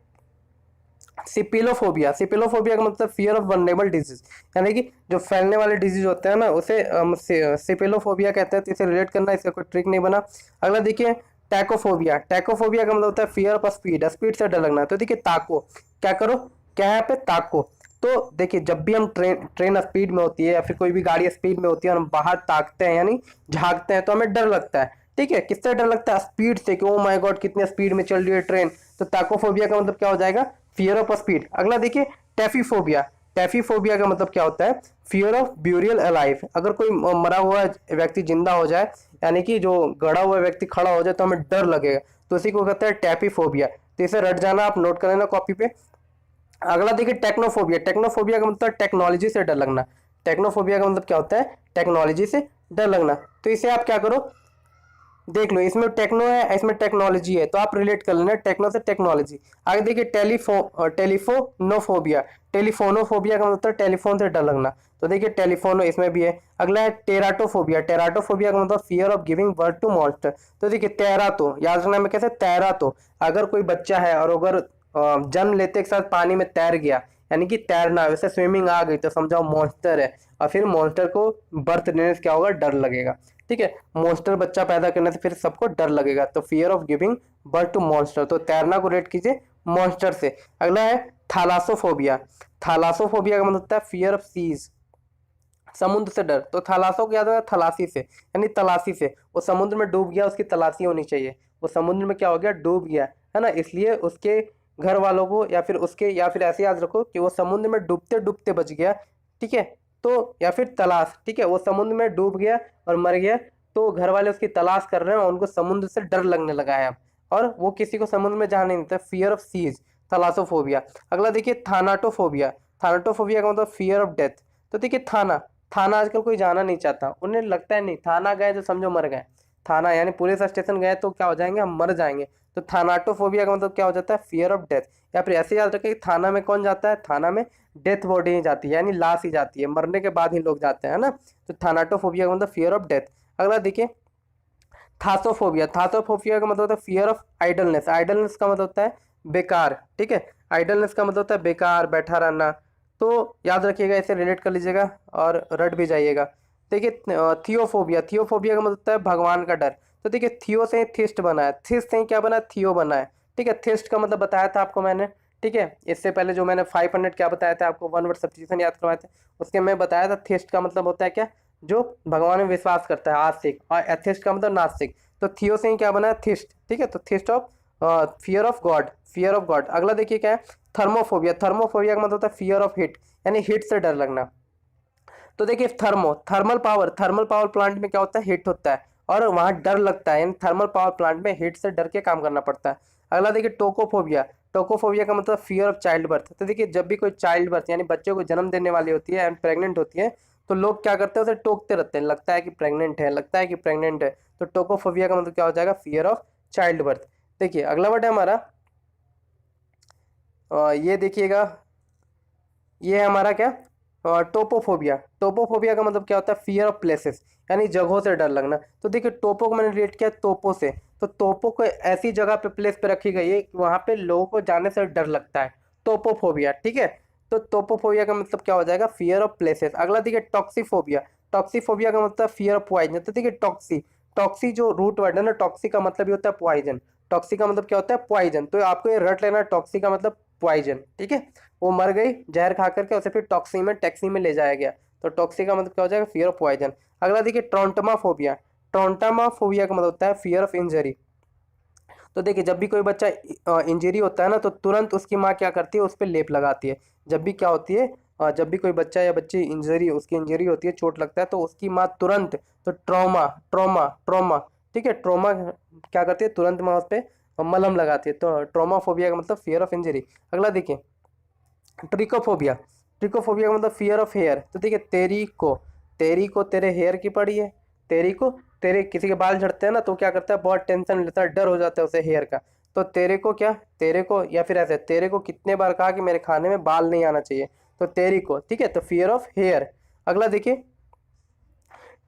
सिपिलोफोबिया। सिपिलोफोबिया का मतलब फियर ऑफ वल्नरेबल डिजीज, यानी कि जो फैलने वाले डिजीज होते हैं ना, उसे सिपिलोफोबिया कहते हैं। तो इसे रिलेट करना, इसका कोई ट्रिक नहीं बना। अगला देखिए टैकोफोबिया। टैकोफोबिया का मतलब होता है फियर ऑफ स्पीड, स्पीड से डर लगना। तो देखिए ताको, क्या करो? क्या है पे? ताको। तो देखिए जब भी हम ट्रेन स्पीड में होती है या फिर कोई भी गाड़ी स्पीड में होती है और हम बाहर ताकते हैं यानी झांकते हैं, तो हमें डर लगता है, ठीक है। किससे डर लगता है? स्पीड से, कि ओ माय गॉड कितनी स्पीड में चल रही है ट्रेन। तो ताकोफोबिया का मतलब क्या हो जाएगा? Fear of speed. अगला देखिए टेफीफोबिया। टेफीफोबिया का मतलब क्या होता है? Fear of burial alive. अगर कोई मरा हुआ व्यक्ति जिंदा हो जाए, यानी कि जो गड़ा हुआ व्यक्ति खड़ा हो जाए, तो हमें डर लगेगा, तो इसी को कहते हैं टेफीफोबिया। तो इसे रट जाना, आप नोट कर लेना कॉपी पे। अगला देखिए टेक्नोफोबिया। टेक्नोफोबिया का मतलब टेक्नोलॉजी से डर लगना। टेक्नोफोबिया का मतलब क्या होता है? टेक्नोलॉजी से डर लगना। तो इसे आप क्या करो? देख लो, इसमें टेक्नो है, इसमें टेक्नोलॉजी है, तो आप रिलेट कर लेना टेक्नो से टेक्नोलॉजी। आगे देखिए टेलीफोनोफोबिया। टेलीफोनोफोबिया का मतलब टेलीफोन से डर लगना। तो देखिए टेलीफोनो इसमें भी है। अगला है टेराटोफोबिया। टेराटोफोबिया का मतलब fear of giving birth to monster. तो देखिए तैरातो याद रखना में कैसे? तैरातो, अगर कोई बच्चा है और अगर जन्म लेते के साथ पानी में तैर गया, यानी कि तैरना, वैसे स्विमिंग आ गई, तो समझाओ मॉन्स्टर है। और फिर मॉन्स्टर को बर्थ देने से क्या होगा? डर लगेगा, ठीक है। मॉन्स्टर बच्चा पैदा करने से फिर सबको डर लगेगा, तो fear of giving birth to monster. तो तैरना को रेट कीजिए मॉन्स्टर से। अगला है थैलासोफोबिया। थैलासोफोबिया का मतलब होता है फियर ऑफ सीज। समुद्र से डर, तो थलासो क्या होता है, थलासी से, यानी तलाशी से। वो समुद्र में डूब गया, उसकी तलाशी होनी चाहिए। वो समुद्र में क्या हो गया, डूब गया, है ना, इसलिए उसके घर वालों को या फिर उसके, या फिर ऐसे याद रखो कि वो समुद्र में डूबते डूबते बच गया, ठीक है। तो या फिर तलाश, ठीक है, वो समुद्र में डूब गया और मर गया, तो घर वाले उसकी तलाश कर रहे हैं और उनको समुद्र से डर लगने लगा है अब, और वो किसी को समुद्र में जाने नहीं देता, फियर ऑफ सीज, थलासोफोबिया। अगला देखिए थानाटोफोबिया। थानाटोफोबिया का मतलब फियर ऑफ डेथ। तो देखिए थाना, थाना आजकल कोई जाना नहीं चाहता, उन्हें लगता है नहीं थाना गए तो समझो मर गए, थाना यानी पुलिस स्टेशन गए तो क्या हो जाएंगे, हम मर जाएंगे। तो थानाटोफोबिया का मतलब क्या हो जाता है, फियर ऑफ डेथ। या फिर ऐसे याद रखें कि थाना में कौन जाता है, थाना में डेथ बॉडी ही जाती है, यानी लाश ही जाती है, मरने के बाद ही लोग जाते हैं, है ना। तो थानाटोफोबिया का मतलब फियर ऑफ डेथ। अगला देखिए थासोफोबिया। थासोफोबिया का मतलब होता है फियर ऑफ आइडलनेस। आइडलनेस का मतलब होता है बेकार, ठीक है, आइडलनेस का मतलब होता है बेकार, बैठा रहना। तो याद रखिएगा, इसे रिलेट कर लीजिएगा और रट भी जाइएगा। देखिए थियोफोबिया। थियोफोबिया का मतलब होता है भगवान का डर। तो देखिए थियो से थिस्ट बना है, थिस्ट से क्या बना है, थियो बना है, ठीक है। थिस्ट का मतलब बताया था आपको मैंने, ठीक है, इससे पहले जो मैंने 500 क्या बताया था आपको, वन वर्ड सब्स्टिट्यूशन याद करवाए थे, उसके मैं बताया था थिस्ट का मतलब होता है क्या, जो भगवान में विश्वास करता है, आस्तिक, और एथिस्ट का मतलब नास्तिक। तो थियो से ही क्या बना है, थिस्ट, ठीक है। तो theist of fear of God, fear of God. अगला देखिए क्या है, थर्मोफोबिया। थर्मोफोबिया का मतलब होता है फियर ऑफ हीट, यानी हीट से डर लगना। तो देखिए thermal power, thermal power plant में क्या होता है, हीट होता है और वहां डर लगता है, यानी थर्मल पावर प्लांट में हीट से डर के काम करना पड़ता है। अगला देखिए टोकोफोबिया। टोकोफोबिया का मतलब फियर ऑफ चाइल्ड बर्थ। तो देखिए जब भी कोई चाइल्ड बर्थ यानी बच्चे को जन्म देने वाली होती है एंड प्रेग्नेंट होती है, तो लोग क्या करते हैं, उसे टोकते रहते हैं, लगता है कि प्रेग्नेंट है, लगता है कि प्रेग्नेंट है। तो टोकोफोबिया का मतलब क्या हो जाएगा, फियर ऑफ चाइल्ड बर्थ। देखिए अगला वर्ड है हमारा ये देखिएगा, ये है हमारा क्या, टोपोफोबिया। टोपोफोबिया का मतलब क्या होता है, फियर ऑफ प्लेसेस, यानी जगहों से डर लगना। तो देखिए टोपो को मैंने रिलेट किया तोपो से, तो तोपो को ऐसी जगह पे, प्लेस पे रखी गई है कि वहां पे लोगों को जाने से डर लगता है, टोपोफोबिया, ठीक है। तो टोपोफोबिया का मतलब क्या हो जाएगा, फियर ऑफ प्लेसेस। अगला देखिए टॉक्सीफोबिया। टॉक्सीफोबिया का मतलब फियर ऑफ पॉइजन। तो देखिए टॉक्सी, टॉक्सी जो रूट वर्ड है ना, टॉक्सी का मतलब ये होता है पॉइजन, टॉक्सी का मतलब क्या होता है, पॉइजन। तो आपको ये रट लेना, टॉक्सी का मतलब पॉइजन, ठीक है। वो मर गई जहर खा करके, उसे फिर टैक्सी में ले जाया गया। तो टॉक्सी का मतलब क्या हो जाएगा, फियर ऑफ पॉइजन। अगला देखिए ट्रॉन्टमा फोबिया। ट्रॉन्टमा फोबिया का मतलब होता है फियर ऑफ इंजरी। तो देखिए जब भी कोई बच्चा इंजरी होता है ना, तो तुरंत उसकी माँ क्या करती है, उस पर लेप लगाती है। जब भी क्या होती है, जब भी कोई बच्चा या बच्ची इंजरी, उसकी इंजरी होती है, चोट लगता है, तो उसकी माँ तुरंत, तो ट्रॉमा ट्रॉमा ट्रॉमा, ठीक है, ट्रॉमा क्या करती है, तुरंत माँ उस पर मलहम लगाती है। तो ट्रॉमा फोबिया का मतलब फियर ऑफ इंजरी। अगला देखिए ट्रिकोफोबिया। ट्रिकोफोबिया का मतलब फियर ऑफ हेयर। तो देखिए तेरी को तेरे हेयर की पड़ी है, तेरी को, तेरे किसी के बाल झड़ते हैं ना, तो क्या करता है, बहुत टेंशन लेता है, डर हो जाता है उसे हेयर का। तो तेरे को क्या, तेरे को, या फिर ऐसे तेरे को कितने बार कहा कि मेरे खाने में बाल नहीं आना चाहिए, तो तेरी को, ठीक है, तो फियर ऑफ हेयर। अगला देखिए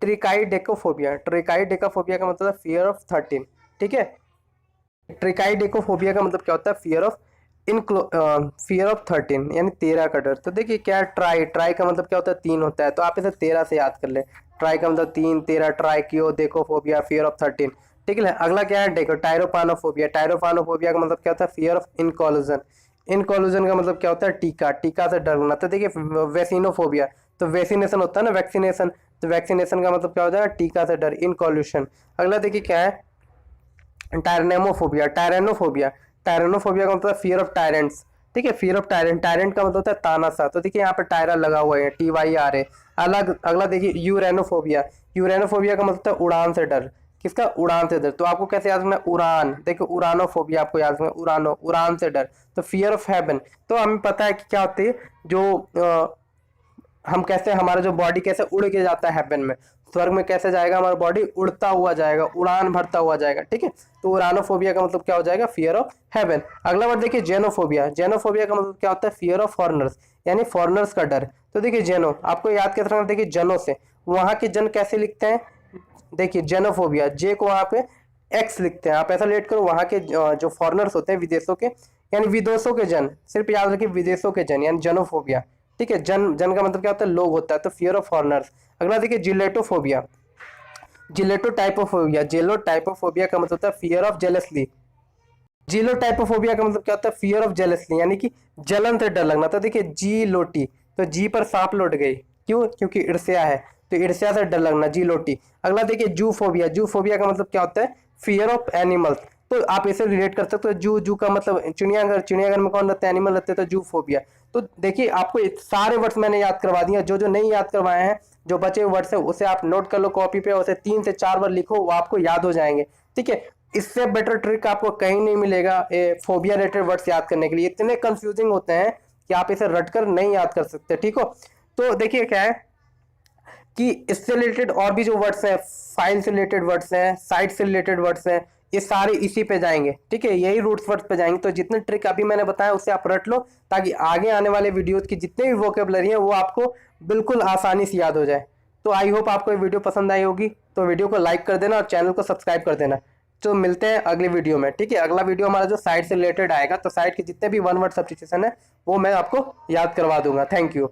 ट्रिकाइडेकोफोबिया। ट्रिकाइडेकोफोबिया का मतलब फियर ऑफ 13, ठीक है। ट्रिकाइडेकोफोबिया का मतलब क्या होता है, फियर ऑफ फियर ऑफ 13, यानी 13 का डर। तो देखिए क्या है, ट्राई, ट्राई का मतलब क्या होता है, 3 होता है, तो आप इसे 13 से याद कर ले। ट्राई का मतलब 3, 13, ट्राई कियो देखोफोबिया, फियर ऑफ 13, ठीक है। अगला क्या है, देखो टायरोपानोफोबिया। टायरोपानोफोबिया का मतलब क्या होता है, फियर ऑफ इनकॉल्यूजन। इनकॉल्यूजन का मतलब क्या होता है, टीका, टीका से डरना। तो देखिए वैक्सीनोफोबिया, तो वैक्सीनेशन होता है ना, वैक्सीनेशन, तो वैक्सीनेशन का मतलब क्या हो जाएगा, टीका से डर, इनकॉल्यूशन। अगला देखिए क्या है, टायरेनोफोबिया। टायरेनोफोबिया, टायरेनोफोबिया का मतलब फियर ऑफ टायरेंट्स, ठीक है, फियर ऑफ टायरेंट। टायरेंट का मतलब होता है तानाशाह। तो देखिए यहाँ पे टायरा लगा हुआ है, TYRA। अलग, अगला देखिए यूरेनोफोबिया। यूरेनोफोबिया का मतलब होता है उड़ान से डर, किसका, उड़ान से डर। तो आपको कैसे याद रखना है, उड़ान, देखो उड़ानोफोबिया आपको याद रखना है, उड़ानो, उड़ान से डर। तो फियर ऑफ हेवन, तो हमें पता है कि क्या होती है, जो हम कैसे, हमारा जो बॉडी कैसे उड़ के जाता है हेवन में, स्वर्ग में कैसे जाएगा हमारा बॉडी, उड़ता हुआ जाएगा, उड़ान भरता हुआ जाएगा, ठीक है। तो उड़ानोफोबिया का मतलब क्या हो जाएगा, फियर ऑफ हेवन। अगला वर्ड देखिए जेनोफोबिया। जेनोफोबिया का मतलब क्या होता है, फियर ऑफ फॉरेनर्स, यानी फॉरेनर्स का डर। तो देखिए जेनो, आपको याद कैसे रखना, देखिए जनों से, वहां के जन कैसे लिखते हैं, देखिए जेनोफोबिया, जे को वहां पे एक्स लिखते हैं, आप ऐसा लेट करो, वहां के जो फॉरेनर्स होते हैं, विदेशों के, यानी विदेशों के जन, सिर्फ याद रखिए विदेशों के जन, यानी जनोफोबिया, ठीक है। जन, जन का मतलब क्या होता है, लोग होता है, तो फियर ऑफ फॉरेनर्स। अगला देखिए जिलेटोफोबिया। जिलेटो टाइपोफोबिया। जेलो टाइपोफोबिया का मतलब होता है फियर ऑफ जेलसली। जीलो टाइपोफोबिया का मतलब क्या होता है, फियर ऑफ जेलसली, यानी कि जलन से डर लगना। तो देखिए जी लोटी, तो जी पर सांप लौट गई, क्यों? क्योंकि ईर्ष्या है, तो ईर्ष्या से डर लगना, जीलोटी। अगला देखिए जूफोबिया। जूफोबिया का मतलब क्या होता है? Fear of animals. तो आप इसे रिलेट कर सकते हो, जू जू का मतलब चिड़ियाघर, चिड़ियाघर में कौन रहता है? एनिमल रहते हैं, तो जूफोबिया। तो देखिए आपको सारे वर्ड्स मैंने याद करवा दिए, जो जो नहीं याद करवाए हैं, जो बचे हुए वर्ड्स है उसे आप नोट कर लो कॉपी पे, उसे 3 से 4 बार लिखो, वो आपको याद हो जाएंगे। ठीक है, इससे बेटर ट्रिक आपको कहीं नहीं मिलेगा फोबिया रिलेटेड वर्ड्स याद करने के लिए। इतने कंफ्यूजिंग होते हैं कि आप इसे रटकर नहीं याद कर सकते। ठीक हो, तो देखिए क्या है कि इससे रिलेटेड और भी जो वर्ड्स हैं, फाइल से रिलेटेड वर्ड्स हैं, साइट से रिलेटेड वर्ड्स हैं, ये सारे इसी पे जाएंगे। ठीक है, यही रूट्स वर्ड्स पे जाएंगे। तो जितने ट्रिक अभी मैंने बताया उसे आप रट लो, ताकि आगे आने वाले वीडियोस की जितने भी वोकेबलरी है वो आपको बिल्कुल आसानी से याद हो जाए। तो आई होप आपको ये वीडियो पसंद आई होगी, तो वीडियो को लाइक कर देना और चैनल को सब्सक्राइब कर देना। तो मिलते हैं अगले वीडियो में। ठीक है, अगला वीडियो हमारा जो साइट से रिलेटेड आएगा, तो साइट के जितने भी वन वर्ड सब्स्टिट्यूशन है वो मैं आपको याद करवा दूंगा। Thank you.